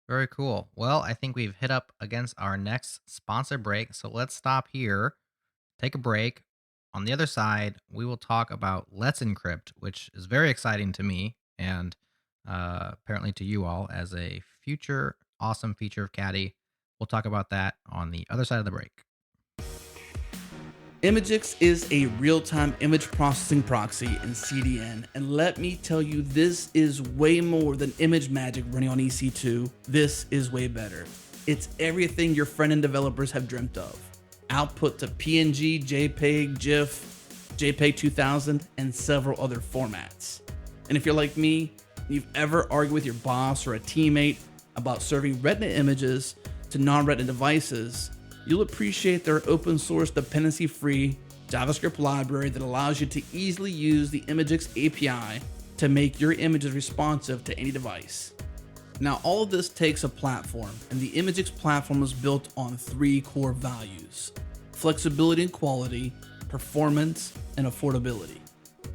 Very cool. Well, I think we've hit up against our next sponsor break. So let's stop here, take a break. On the other side, we will talk about Let's Encrypt, which is very exciting to me and apparently to you all as a future awesome feature of Caddy. We'll talk about that on the other side of the break.
Imagix is a real-time image processing proxy in CDN, and let me tell you, this is way more than image magic running on EC2. This is way better. It's everything your front-end developers have dreamt of. Output to PNG, JPEG, GIF, JPEG 2000, and several other formats. And if you're like me, you've ever argued with your boss or a teammate about serving Retina images to non-Retina devices, you'll appreciate their open source dependency-free JavaScript library that allows you to easily use the Imagix API to make your images responsive to any device. Now, all of this takes a platform, and the Imagix platform is built on 3 core values: flexibility and quality, performance, and affordability.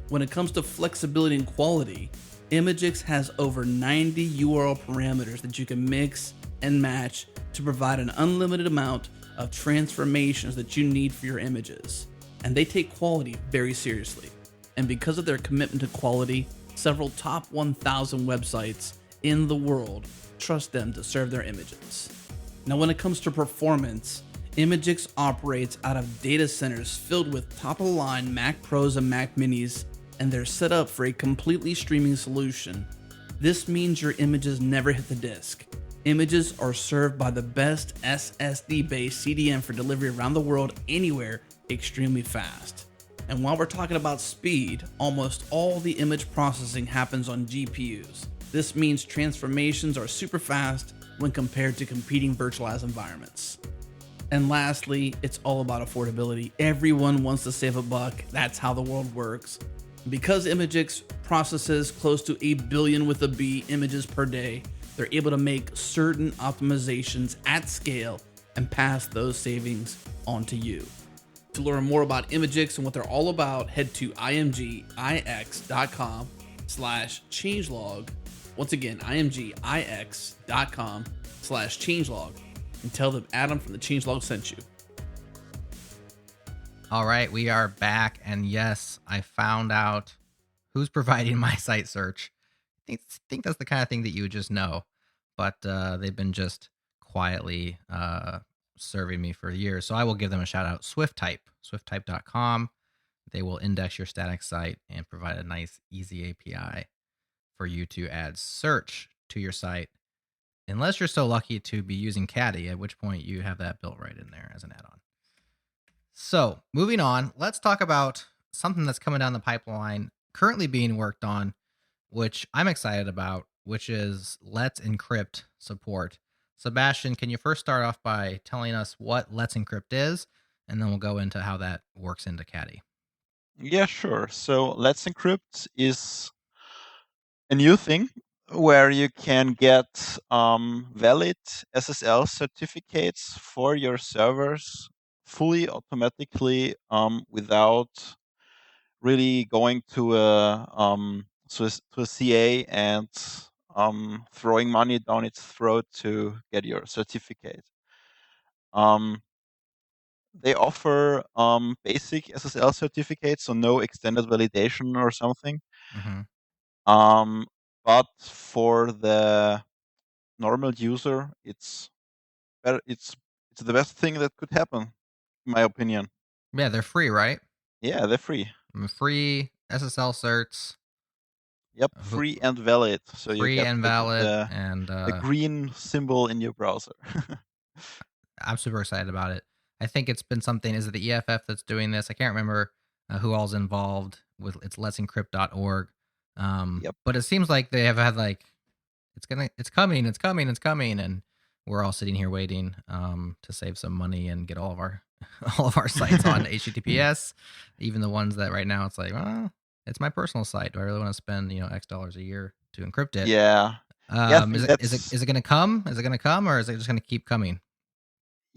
When it comes to flexibility and quality, Imagix has over 90 URL parameters that you can mix and match to provide an unlimited amount of transformations that you need for your images. And they take quality very seriously. And because of their commitment to quality, several top 1,000 websites in the world trust them to serve their images. Now, when it comes to performance, Imagix operates out of data centers filled with top-of-the-line Mac Pros and Mac Minis, and they're set up for a completely streaming solution. This means your images never hit the disk. Images are served by the best SSD-based CDN for delivery around the world, anywhere, extremely fast. And while we're talking about speed, almost all the image processing happens on GPUs. This means transformations are super fast when compared to competing virtualized environments. And lastly, it's all about affordability. Everyone wants to save a buck. That's how the world works. Because Imagix processes close to 8 billion with a B images per day, they're able to make certain optimizations at scale and pass those savings on to you. To learn more about Imagix and what they're all about, head to imgix.com/changelog. Once again, imgix.com/changelog, and tell them Adam from the Changelog sent you.
All right, we are back, and yes, I found out who's providing my site search. I think that's the kind of thing that you would just know, but they've been just quietly serving me for years. So I will give them a shout out. swifttype.com. They will index your static site and provide a nice, easy API for you to add search to your site, unless you're so lucky to be using Caddy, at which point you have that built right in there as an add-on. So moving on, let's talk about something that's coming down the pipeline, currently being worked on, which I'm excited about, which is Let's Encrypt support. Sebastian, can you first start off by telling us what Let's Encrypt is, and then we'll go into how that works into Caddy.
Yeah, sure. So Let's Encrypt is a new thing where you can get valid SSL certificates for your servers fully automatically without really going to a CA and throwing money down its throat to get your certificate. They offer basic SSL certificates, so no extended validation or something. But for the normal user, it's better. It's the best thing that could happen, in my opinion.
Yeah, they're free, right?
Yeah, they're free.
Free SSL certs.
Yep, free and valid. So you
Free
get
and valid,
the green symbol in your browser.
I'm super excited about it. I think it's been something. Is it the EFF that's doing this? I can't remember who all's involved with. It's let'sencrypt.org.
Yep.
But it seems like they have had like it's coming, and we're all sitting here waiting to save some money and get all of our sites on HTTPS, even the ones that right now it's like, well, it's my personal site. Do I really want to spend X dollars a year to encrypt it?
Yeah. I think
Is it going to come? Is it going to come, or is it just going to keep coming?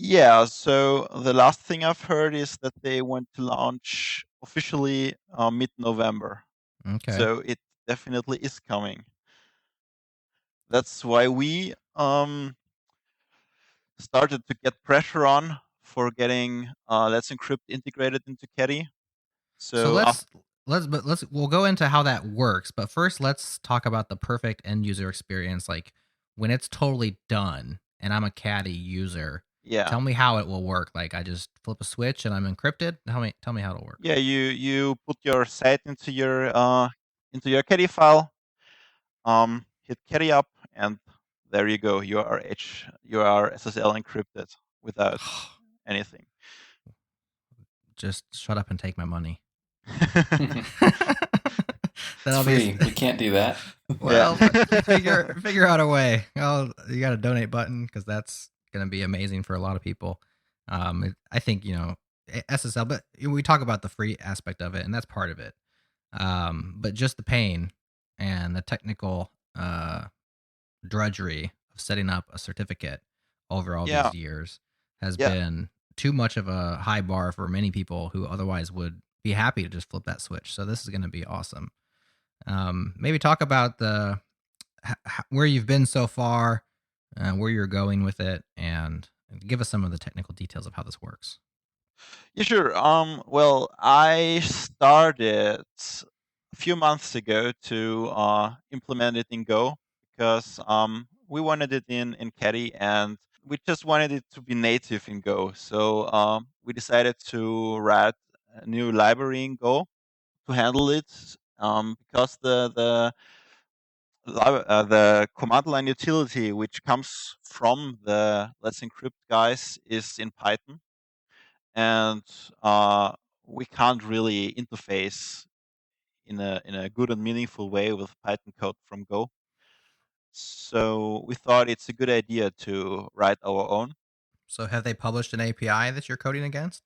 Yeah, so the last thing I've heard is that they want to launch officially mid-November.
Okay.
So it definitely is coming. That's why we started to get pressure on for getting Let's Encrypt integrated into Caddy.
So we'll go into how that works, but first let's talk about the perfect end user experience, like when it's totally done and I'm a Caddy user.
Yeah.
Tell me how it will work. Like I just flip a switch and I'm encrypted. Tell me how it'll work.
Yeah, you put your site into your Caddy file, hit Caddy up, and there you go. You are SSL encrypted without anything.
Just shut up and take my money.
It's free. We can't do that.
Well, figure out a way. Oh, you got a donate button because that's going to be amazing for a lot of people. I think SSL, but we talk about the free aspect of it, and that's part of it. But just the pain and the technical drudgery of setting up a certificate over all these years has been too much of a high bar for many people who otherwise would be happy to just flip that switch. So this is going to be awesome. Maybe talk about where you've been so far, where you're going with it, and give us some of the technical details of how this works.
Yeah, sure. Well, I started a few months ago to implement it in Go because we wanted it in Caddy and we just wanted it to be native in Go. So we decided to write a new library in Go to handle it because the command line utility which comes from the Let's Encrypt guys is in Python, and we can't really interface in a good and meaningful way with Python code from Go. So we thought it's a good idea to write our own.
So have they published an API that you're coding against?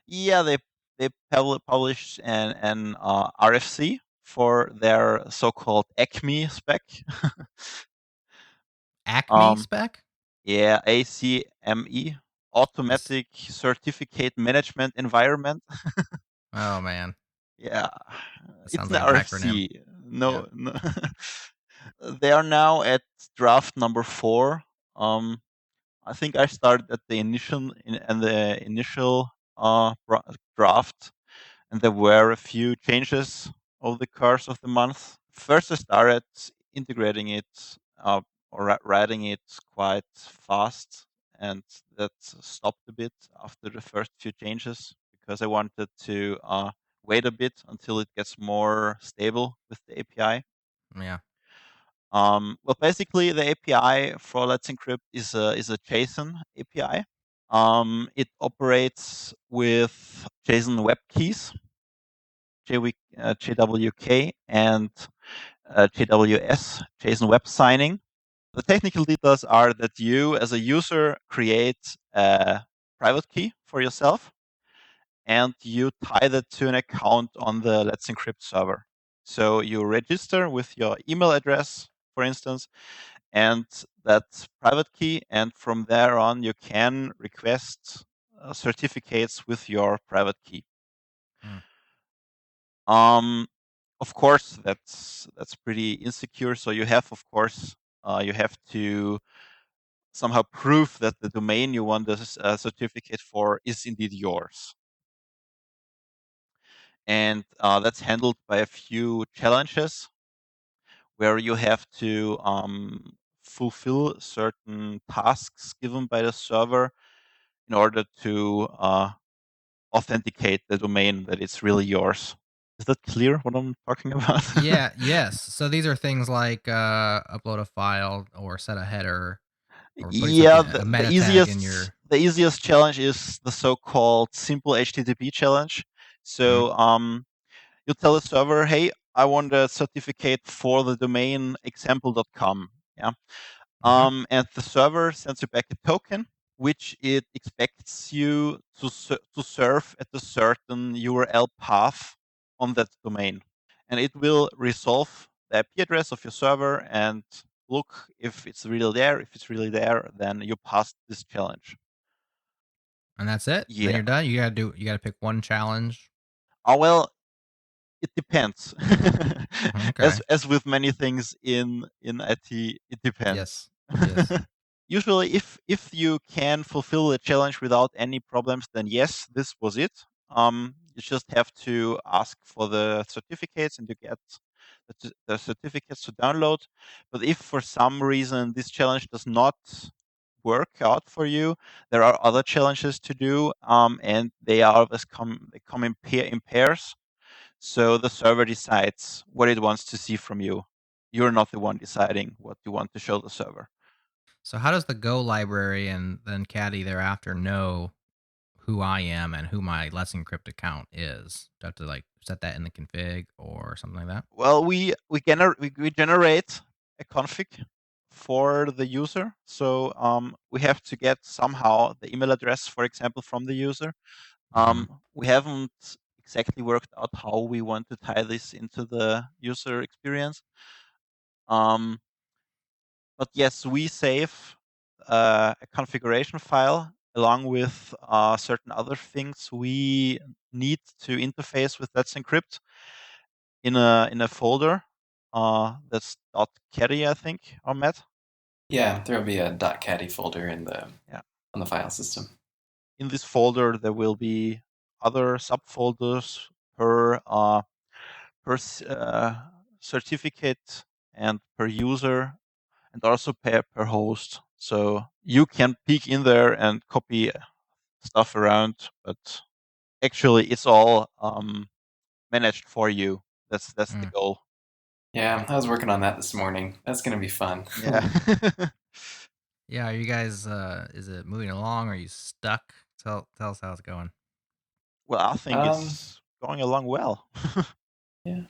Yeah, they published an RFC for their so-called ACME spec.
ACME spec?
Yeah, ACME, Automatic Certificate Management Environment.
Oh man.
Yeah,
That
it's
sounds
an
like an
RFC.
acronym.
No. They are now at draft number 4. I think I started at the initial draft, and there were a few changes over the course of the month. First, I started integrating it or writing it quite fast, and that stopped a bit after the first few changes because I wanted to wait a bit until it gets more stable with the API.
Yeah.
Well, basically, the API for Let's Encrypt is a JSON API. It operates with JSON web keys, JWK, and JWS, JSON web signing. The technical details are that you, as a user, create a private key for yourself, and you tie that to an account on the Let's Encrypt server. So you register with your email address, for instance, and that private key, and from there on you can request certificates with your private key. Of course, that's pretty insecure. So you have, of course, you have to somehow prove that the domain you want this certificate for is indeed yours. And that's handled by a few challenges where you have to fulfill certain tasks given by the server in order to authenticate the domain that it's really yours. Is that clear what I'm talking about?
Yes. So these are things like upload a file or set a header or putting
Yeah,
something, a meta tag in your.
the easiest challenge is the so-called simple HTTP challenge. So you tell the server, hey, I want a certificate for the domain example.com. Yeah. And the server sends you back a token, which it expects you to serve at a certain URL path on that domain. And it will resolve the IP address of your server and look if it's really there. If it's really there, then you passed this challenge.
And that's it.
Yeah.
Then you're done. You gotta pick one challenge.
Oh well, it depends.
Okay.
As with many things in IT, it depends.
Yes.
Usually, if you can fulfill the challenge without any problems, then yes, this was it. You just have to ask for the certificates, and you get the certificates to download. But if for some reason this challenge does not work out for you, there are other challenges to do, and they always come in pairs. So the server decides what it wants to see from you. You're not the one deciding what you want to show the server.
So how does the Go library and then Caddy thereafter know who I am and who my Let's Encrypt account is? Do I have to like set that in the config or something like that?
Well, we generate a config for the user. So we have to get somehow the email address, for example, from the user. We haven't exactly worked out how we want to tie this into the user experience. But yes, we save a configuration file along with certain other things we need to interface with Let's Encrypt in a folder that's .caddy, I think, or Matt.
Yeah, there'll be a .caddy folder in the
Yeah.
on the file system.
In this folder, there will be other subfolders per certificate and per user, and also per host. So you can peek in there and copy stuff around, but actually it's all managed for you. That's the goal.
Yeah, I was working on that this morning. That's going to be fun.
Yeah.
Yeah, are you guys is it moving along? Are you stuck? Tell us how it's going.
Well, I think it's going along well.
Yeah.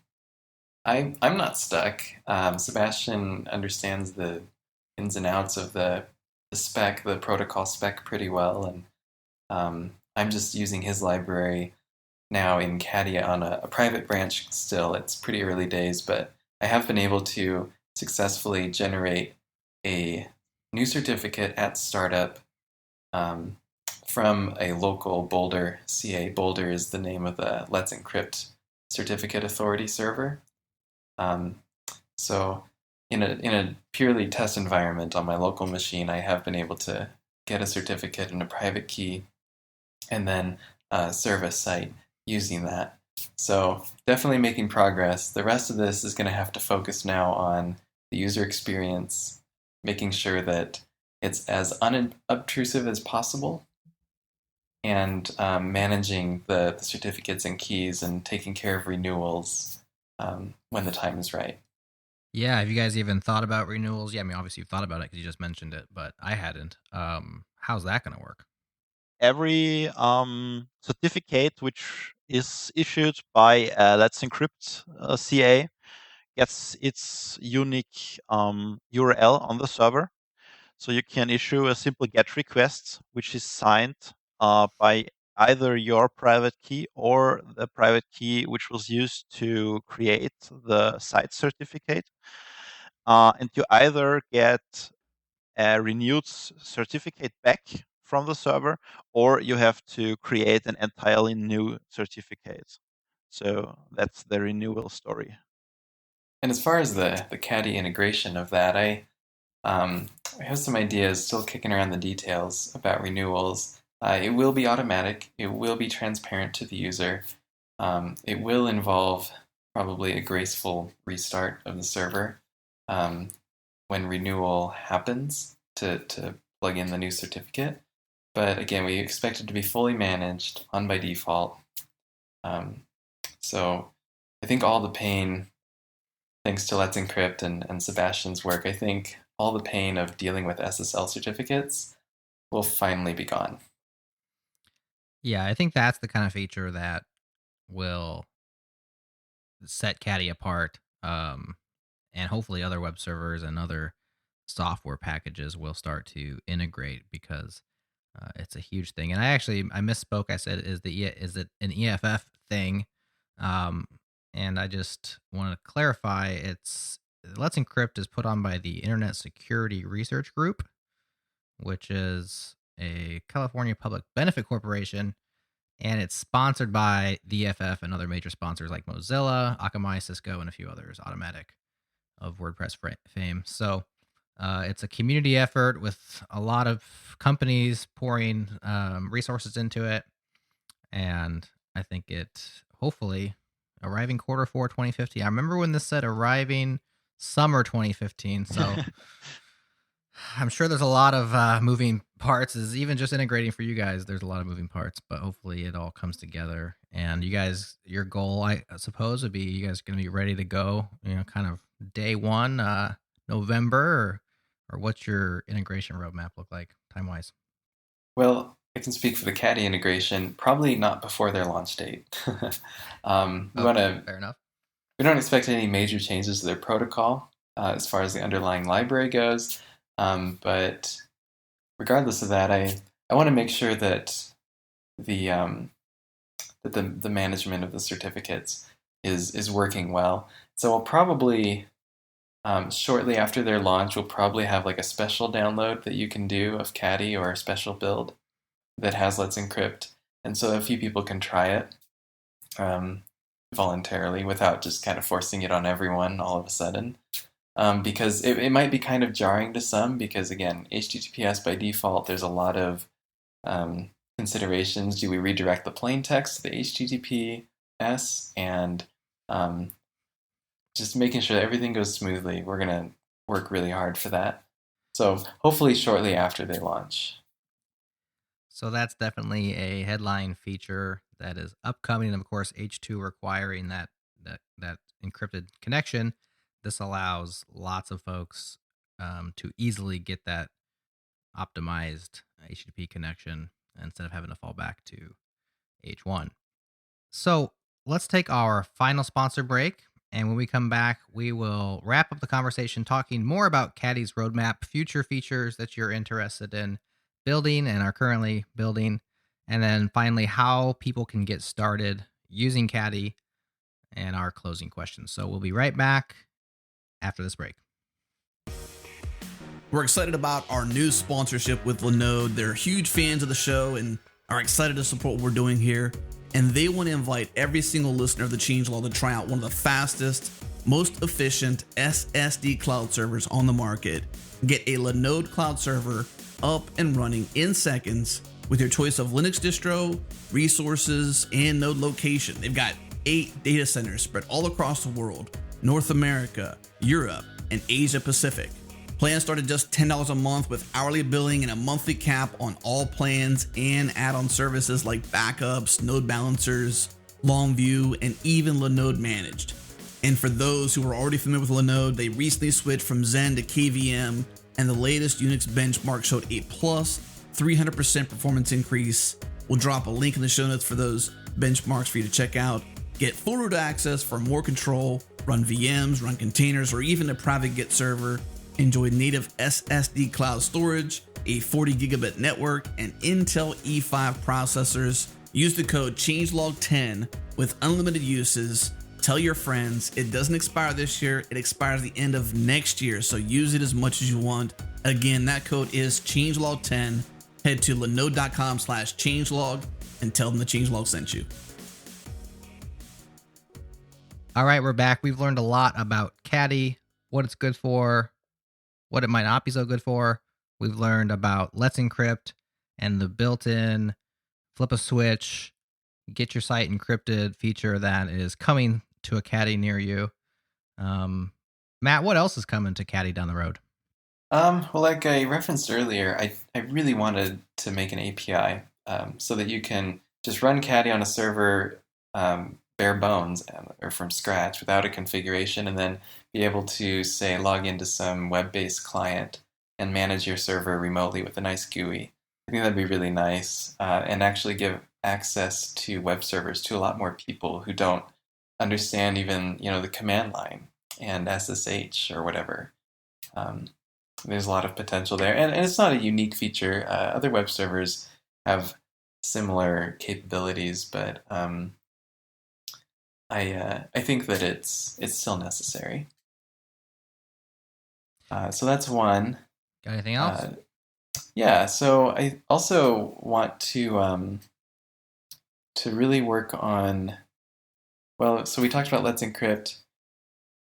I'm not stuck. Sebastian understands the ins and outs of the spec, the protocol spec pretty well, and I'm just using his library now in Caddy on a private branch still. It's pretty early days, but I have been able to successfully generate a new certificate at startup from a local Boulder CA. Boulder is the name of the Let's Encrypt certificate authority server. So in a purely test environment on my local machine, I have been able to get a certificate and a private key and then serve a site using that. So definitely making progress. The rest of this is going to have to focus now on the user experience, making sure that it's as unobtrusive as possible, and managing the certificates and keys and taking care of renewals when the time is right.
Yeah, have you guys even thought about renewals? Yeah, I mean, obviously you've thought about it because you just mentioned it, but I hadn't. How's that going to work?
Every certificate which is issued by Let's Encrypt CA gets its unique URL on the server. So you can issue a simple GET request, which is signed by either your private key or the private key which was used to create the site certificate. And you either get a renewed certificate back from the server, or you have to create an entirely new certificate. So that's the renewal story.
And as far as the Caddy integration of that, I have some ideas still kicking around the details about renewals. It will be automatic. It will be transparent to the user. It will involve probably a graceful restart of the server when renewal happens to plug in the new certificate. But again, we expect it to be fully managed on by default. So I think all the pain, thanks to Let's Encrypt and Sebastian's work, I think all the pain of dealing with SSL certificates will finally be gone.
Yeah, I think that's the kind of feature that will set Caddy apart. And hopefully other web servers and other software packages will start to integrate, because it's a huge thing. And I misspoke. I said, is it an EFF thing? And I just want to clarify, it's Let's Encrypt is put on by the Internet Security Research Group, which is a California public benefit corporation, and it's sponsored by the EFF and other major sponsors like Mozilla, Akamai, Cisco, and a few others, Automatic of WordPress fame. So it's a community effort with a lot of companies pouring resources into it, and I think it hopefully arriving Q4 2015. I remember when this said arriving summer 2015, so I'm sure there's a lot of moving parts. Is even just integrating for you guys, there's a lot of moving parts, but hopefully it all comes together. And you guys, your goal, I suppose, would be you guys going to be ready to go, kind of day one, November, or what's your integration roadmap look like time-wise?
Well, I can speak for the Caddy integration, probably not before their launch date.
Fair enough.
We don't expect any major changes to their protocol as far as the underlying library goes. But regardless of that, I want to make sure that the management of the certificates is working well. So we'll probably shortly after their launch, we'll probably have like a special download that you can do of Caddy, or a special build that has Let's Encrypt, and so a few people can try it voluntarily without just kind of forcing it on everyone all of a sudden. Because it might be kind of jarring to some, because again, HTTPS by default, there's a lot of considerations. Do we redirect the plain text to the HTTPS? And just making sure that everything goes smoothly. We're going to work really hard for that. So hopefully shortly after they launch.
So that's definitely a headline feature that is upcoming. And of course, H2 requiring that encrypted connection. This allows lots of folks to easily get that optimized HTTP connection instead of having to fall back to H1. So let's take our final sponsor break. And when we come back, we will wrap up the conversation talking more about Caddy's roadmap, future features that you're interested in building and are currently building, and then finally how people can get started using Caddy, and our closing questions. So we'll be right back after this break.
We're excited about our new sponsorship with Linode. They're huge fans of the show and are excited to support what we're doing here. And they want to invite every single listener of the Changelog to try out one of the fastest, most efficient SSD cloud servers on the market. Get a Linode cloud server up and running in seconds with your choice of Linux distro, resources, and node location. They've got 8 data centers spread all across the world: North America, Europe, and Asia Pacific. Plans start at just $10 a month with hourly billing and a monthly cap on all plans and add-on services like backups, node balancers, Longview, and even Linode Managed. And for those who are already familiar with Linode, they recently switched from Zen to KVM, and the latest Unix benchmark showed a plus 300% performance increase. We'll drop a link in the show notes for those benchmarks for you to check out. Get full root access for more control, run VMs, run containers, or even a private Git server. Enjoy native SSD cloud storage, a 40 gigabit network, and Intel E5 processors. Use the code CHANGELOG10 with unlimited uses. Tell your friends. It doesn't expire this year. It expires the end of next year, so use it as much as you want. Again, that code is CHANGELOG10. Head to linode.com/changelog and tell them the Changelog sent you.
All right, we're back. We've learned a lot about Caddy, what it's good for, what it might not be so good for. We've learned about Let's Encrypt and the built-in flip a switch, get your site encrypted feature that is coming to a Caddy near you. Matt, what else is coming to Caddy down the road?
Well, like I referenced earlier, I really wanted to make an API so that you can just run Caddy on a server bare bones or from scratch without a configuration, and then be able to, say, log into some web-based client and manage your server remotely with a nice GUI. I think that'd be really nice, and actually give access to web servers to a lot more people who don't understand even, the command line and SSH or whatever. Um, there's a lot of potential there, and it's not a unique feature. Other web servers have similar capabilities, but I think that it's still necessary. So that's one.
Got anything else?
Yeah. So I also want to really work on. Well, so we talked about Let's Encrypt.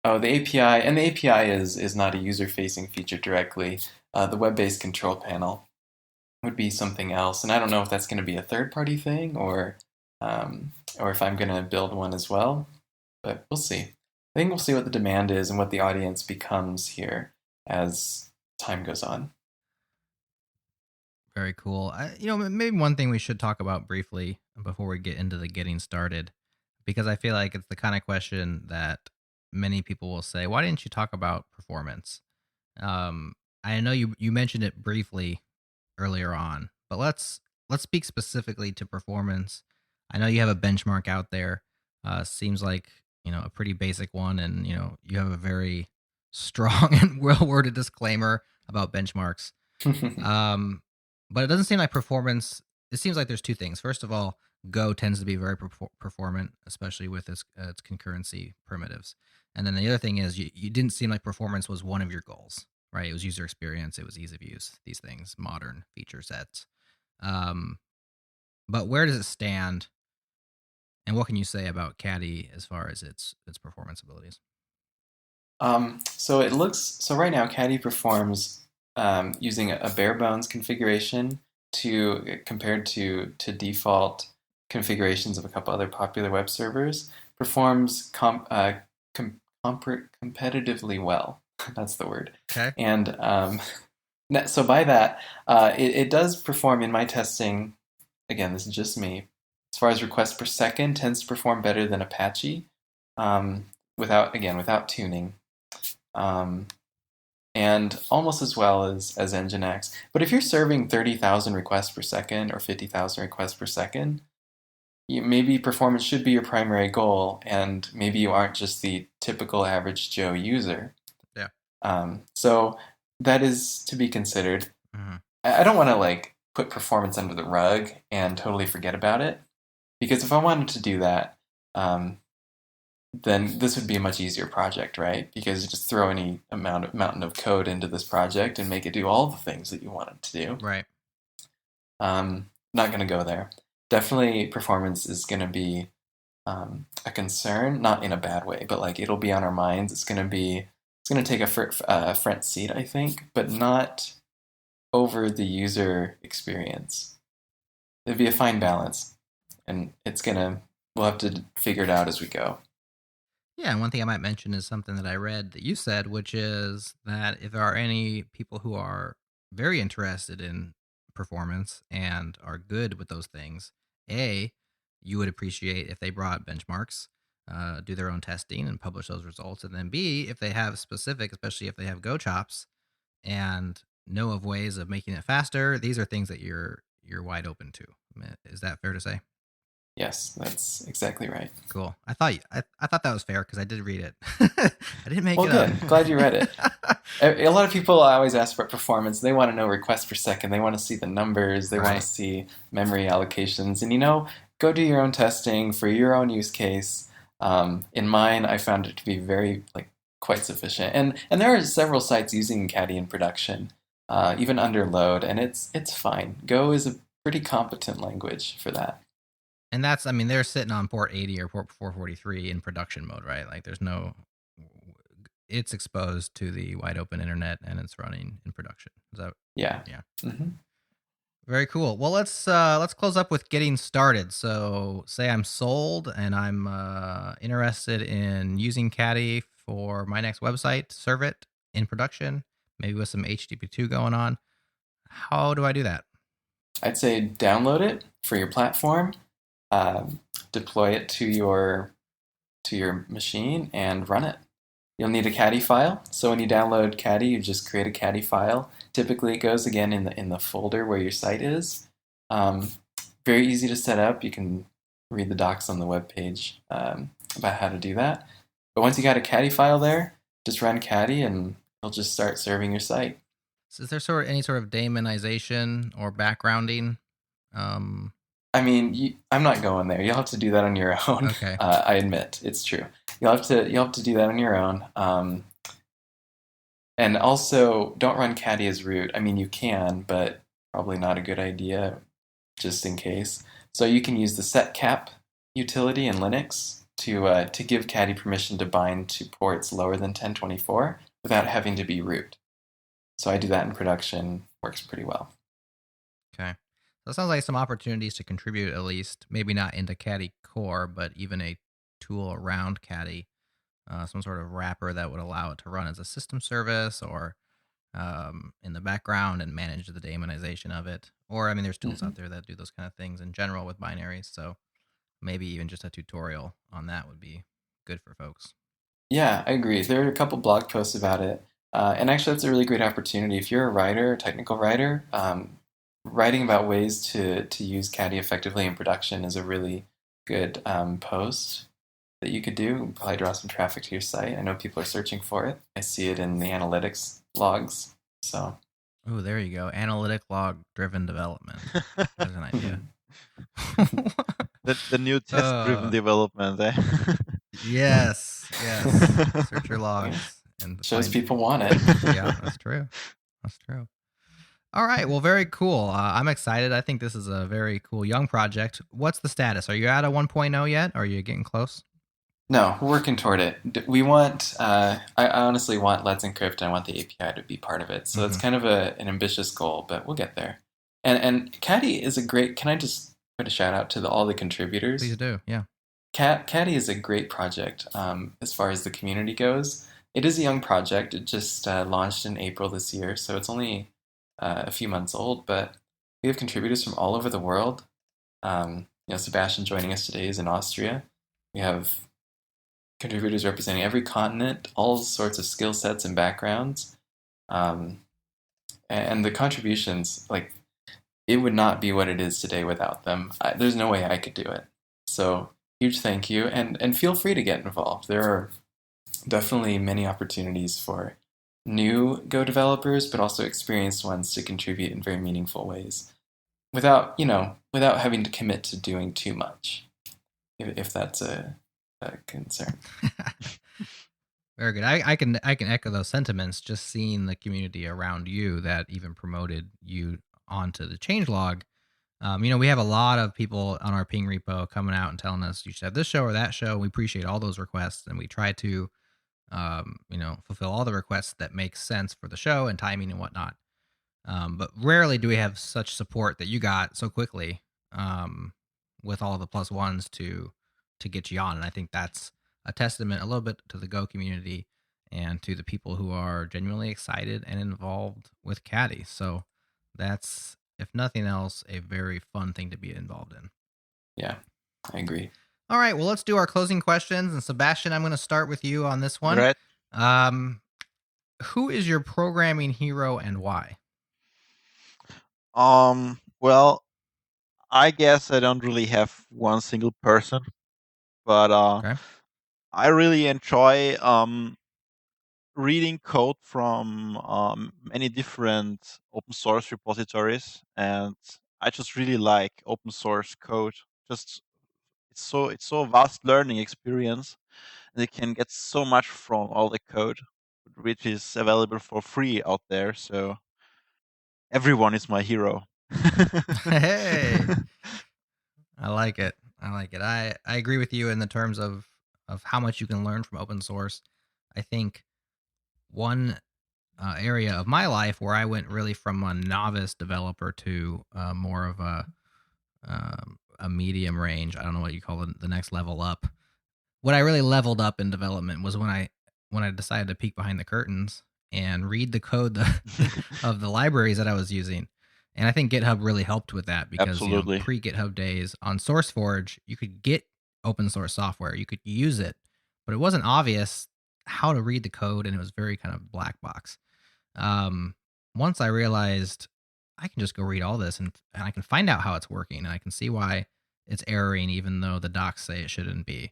Oh, the API, and the API is not a user-facing feature directly. The web-based control panel would be something else, and I don't know if that's going to be a third-party thing or if I'm going to build one as well, but we'll see. I think we'll see what the demand is and what the audience becomes here as time goes on.
Very cool. Maybe one thing we should talk about briefly before we get into the getting started, because I feel like it's the kind of question that many people will say, why didn't you talk about performance? I know you mentioned it briefly earlier on, but let's speak specifically to performance. I know you have a benchmark out there. Seems like, a pretty basic one, and, you have a very strong and well-worded disclaimer about benchmarks. But it doesn't seem like performance. It seems like there's two things. First of all, Go tends to be very performant, especially with its concurrency primitives. And then the other thing is you didn't seem like performance was one of your goals, right? It was user experience. It was ease of use, these things, modern feature sets. But where does it stand? And what can you say about Caddy as far as its performance abilities?
So right now Caddy performs using a bare bones configuration compared to default configurations of a couple other popular web servers, performs competitively well. That's the word.
Okay.
And so by that, it does perform in my testing. Again, this is just me. As far as requests per second, tends to perform better than Apache, without tuning. And almost as well as Nginx. But if you're serving 30,000 requests per second or 50,000 requests per second, maybe performance should be your primary goal, and maybe you aren't just the typical average Joe user.
Yeah.
So that is to be considered.
Mm-hmm.
I don't want to put performance under the rug and totally forget about it, because if I wanted to do that, then this would be a much easier project, right? Because you just throw any mountain of code into this project and make it do all the things that you want it to do.
Right.
Not going to go there. Definitely performance is going to be a concern, not in a bad way, but it'll be on our minds. It's going to take a front seat, I think, but not over the user experience. It'd be a fine balance, and we'll have to figure it out as we go.
Yeah, and one thing I might mention is something that I read that you said, which is that if there are any people who are very interested in performance and are good with those things, you would appreciate if they brought benchmarks, do their own testing and publish those results, and then B, if they have specific, especially if they have Go chops and know of ways of making it faster, these are things that you're wide open to. Is that fair to say?
Yes, that's exactly right.
Cool. I thought that was fair because I did read it. I didn't make it
good.
up.
Glad you read it. A lot of people always ask for performance. They want to know requests per second. They want to see the numbers. They want to see memory allocations. And go do your own testing for your own use case. In mine, I found it to be very quite sufficient. And there are several sites using Caddy in production, even under load, and it's fine. Go is a pretty competent language for that.
And they're sitting on port 80 or port 443 in production mode, right? It's exposed to the wide open internet and it's running in production. Is that?
Yeah.
Mm-hmm. Very cool. Well, let's close up with getting started. So say I'm sold and I'm interested in using Caddy for my next website to serve it in production. maybe with some HTTP2 going on. How do I do that?
I'd say download it for your platform, deploy it to your machine, and run it. You'll need a Caddy file. So when you download Caddy, you just create a Caddy file. Typically, it goes again in the folder where your site is. Very easy to set up. You can read the docs on the webpage about how to do that. But once you got a Caddy file there, just run Caddy and it'll just start serving your site.
So is there any sort of daemonization or backgrounding?
I mean, I'm not going there. You'll have to do that on your own.
Okay.
I admit it's true. You'll have to do that on your own. And also, don't run Caddy as root. I mean, you can, but probably not a good idea, just in case. So you can use the setcap utility in Linux to give Caddy permission to bind to ports lower than 1024 without having to be root. So I do that in production. Works pretty well.
Okay. So it sounds like some opportunities to contribute, at least, maybe not into Caddy core, but even a tool around Caddy, some sort of wrapper that would allow it to run as a system service or in the background and manage the daemonization of it. Or, I mean, there's tools out there that do those kind of things in general with binaries. So maybe even just a tutorial on that would be good for folks.
Yeah, I agree. There are a couple blog posts about it. And actually, that's a really great opportunity. If you're a writer, a technical writer, writing about ways to use Caddy effectively in production is a really good post that you could do. Probably draw some traffic to your site. I know people are searching for it. I see it in the analytics logs. So.
Oh, there you go. Analytic log driven development. That's an idea.
The new test-driven development.
Yes. Search your logs and
shows people want it.
Yeah, that's true. All right. Well, very cool. I'm excited. I think this is a very cool young project. What's the status? Are you at a 1.0 yet? Are you getting close?
No, we're working toward it. We want, I honestly want Let's Encrypt. I want the API to be part of it. So it's kind of an ambitious goal, but we'll get there. And Caddy is a great, can I just put a shout out to all the contributors?
Please do, yeah.
Caddy is a great project as far as the community goes. It is a young project. It just launched in April this year, so it's only a few months old, but we have contributors from all over the world. Sebastian joining us today is in Austria. We have contributors representing every continent, all sorts of skill sets and backgrounds. And the contributions, it would not be what it is today without them. There's no way I could do it. So huge thank you, and feel free to get involved. There are definitely many opportunities for new Go developers, but also experienced ones to contribute in very meaningful ways without having to commit to doing too much, if that's a concern.
Very good. I can echo those sentiments. Just seeing the community around you that even promoted you onto the changelog. We have a lot of people on our ping repo coming out and telling us you should have this show or that show. We appreciate all those requests, and we try to fulfill all the requests that make sense for the show and timing and whatnot. But rarely do we have such support that you got so quickly with all the +1s to get you on. And I think that's a testament a little bit to the Go community and to the people who are genuinely excited and involved with Caddy. So that's, if nothing else, a very fun thing to be involved in.
Yeah, I agree.
All right, well, let's do our closing questions. And Sebastian, I'm going to start with you on this one.
Right.
Who is your programming hero and why?
Well, I guess I don't really have one single person, but
Okay.
I really enjoy reading code from many different open source repositories, and I just really like open source code. Just it's so vast learning experience, and you can get so much from all the code, which is available for free out there. So everyone is my hero.
Hey, I like it. I agree with you in the terms of how much you can learn from open source. I think one area of my life where I went really from a novice developer to more of a medium range. I don't know what you call it, the next level up. What I really leveled up in development was when I decided to peek behind the curtains and read the code of the libraries that I was using. And I think GitHub really helped with that because
Absolutely.
pre-GitHub days on SourceForge, you could get open source software, you could use it, but it wasn't obvious how to read the code, and it was very kind of black box. Once I realized I can just go read all this and I can find out how it's working, and I can see why it's erroring, even though the docs say it shouldn't be.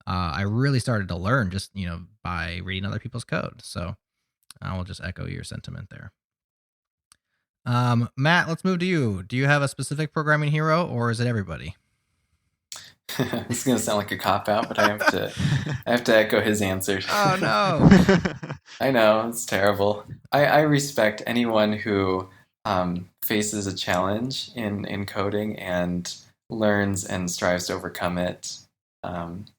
I really started to learn just, by reading other people's code. So I will just echo your sentiment there. Matt, let's move to you. Do you have a specific programming hero, or is it everybody?
This is going to sound like a cop-out, but I have to echo his answers.
Oh, no.
I know, it's terrible. I respect anyone who faces a challenge in coding and learns and strives to overcome it. And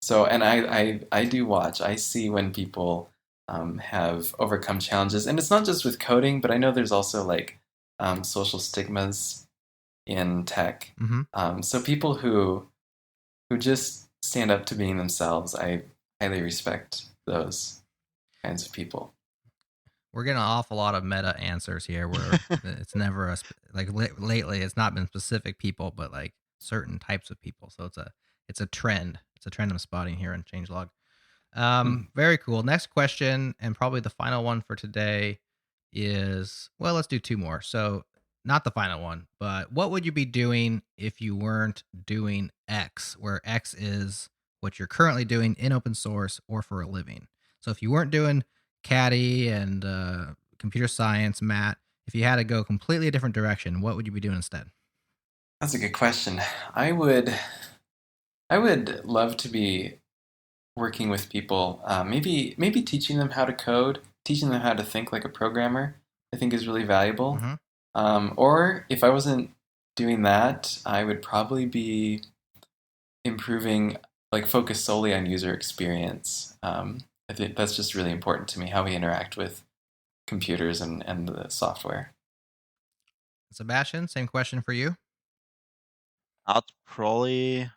I do watch. I see when people have overcome challenges. And it's not just with coding, but I know there's also like social stigmas in tech.
Mm-hmm.
So people who just stand up to being themselves, I highly respect those kinds of people.
We're getting an awful lot of meta answers here where it's never lately it's not been specific people, but like certain types of people. So it's a trend. It's a trend I'm spotting here in changelog. Very cool. Next question, and probably the final one for today is, well, let's do two more. So not the final one, but what would you be doing if you weren't doing X, where X is what you're currently doing in open source or for a living? So if you weren't doing Caddy and computer science, Matt, if you had to go completely a different direction, what would you be doing instead?
That's a good question. I would love to be working with people, maybe teaching them how to code, teaching them how to think like a programmer, I think is really valuable.
Mm-hmm.
Or if I wasn't doing that, I would probably be improving, like focus solely on user experience. I think that's just really important to me, how we interact with computers and the software.
Sebastian, same question for you.
I'd probably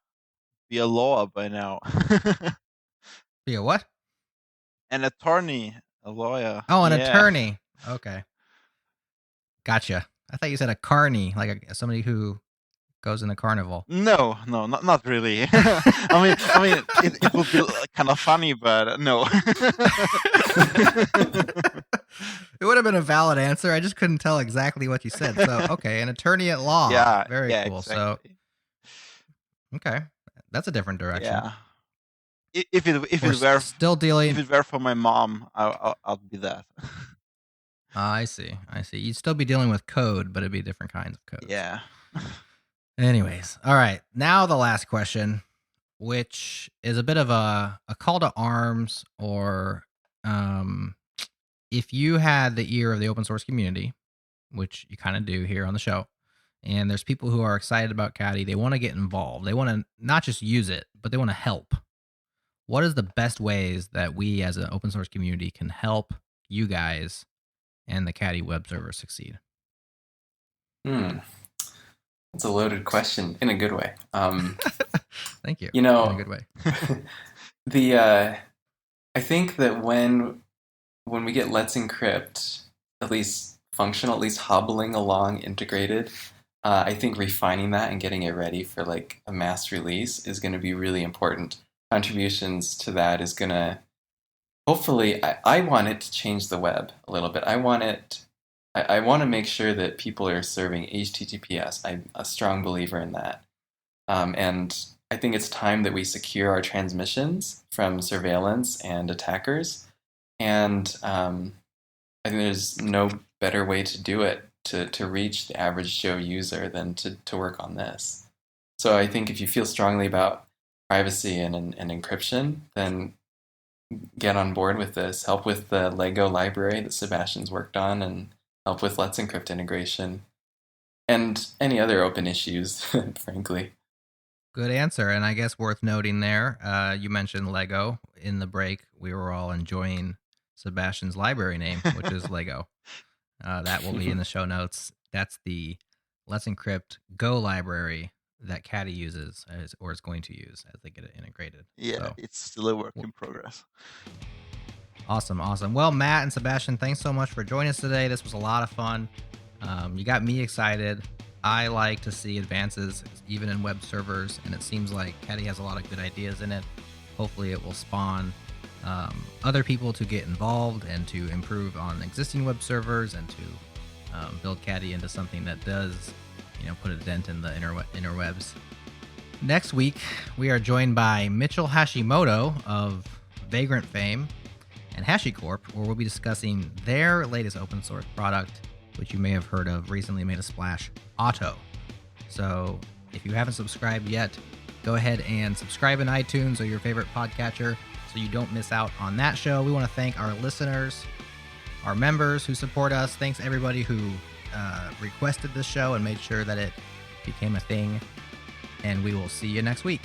be a lawyer by now.
Be a what?
An attorney, a lawyer.
Oh, an attorney. Okay. Gotcha. I thought you said a carny, like somebody who goes in a carnival.
No, not really. I mean, it would be kind of funny, but no.
It would have been a valid answer. I just couldn't tell exactly what you said. So, okay, an attorney at law.
Yeah,
very cool.
Exactly.
So, okay, that's a different direction.
Yeah. If it were
still dealing,
if it were for my mom, I'd be that.
I see. You'd still be dealing with code, but it'd be different kinds of code.
Yeah.
Anyways, all right. Now the last question, which is a bit of a call to arms, or if you had the ear of the open source community, which you kind of do here on the show, and there's people who are excited about Caddy, they want to get involved. They want to not just use it, but they want to help. What is the best ways that we as an open source community can help you guys and the Caddy web server succeed?
That's a loaded question in a good way.
Thank you.
In a
good way.
I think that when we get Let's Encrypt, at least functional, at least hobbling along integrated, I think refining that and getting it ready for like a mass release is going to be really important. Contributions to that is going to, hopefully, I want it to change the web a little bit. I want to make sure that people are serving HTTPS. I'm a strong believer in that. And I think it's time that we secure our transmissions from surveillance and attackers. And I think there's no better way to do it, to reach the average Joe user than to work on this. So I think if you feel strongly about privacy and encryption, then get on board with this. Help with the Lego library that Sebastian's worked on, and help with Let's Encrypt integration, and any other open issues, frankly.
Good answer. And I guess worth noting there, you mentioned Lego. In the break, we were all enjoying Sebastian's library name, which is Lego. That will be in the show notes. That's the Let's Encrypt Go library that Caddy uses or is going to use as they get it integrated.
Yeah,
so,
it's still a work in progress.
Awesome. Well, Matt and Sebastian, thanks so much for joining us today. This was a lot of fun. You got me excited. I like to see advances even in web servers, and it seems like Caddy has a lot of good ideas in it. Hopefully it will spawn other people to get involved and to improve on existing web servers and to build Caddy into something that does, put a dent in the interwebs. Next week, we are joined by Mitchell Hashimoto of Vagrant fame and HashiCorp, where we'll be discussing their latest open source product, which you may have heard of, recently made a splash, Otto. So if you haven't subscribed yet, go ahead and subscribe in iTunes or your favorite podcatcher so you don't miss out on that show. We want to thank our listeners, our members who support us. Thanks everybody who requested this show and made sure that it became a thing. And we will see you next week.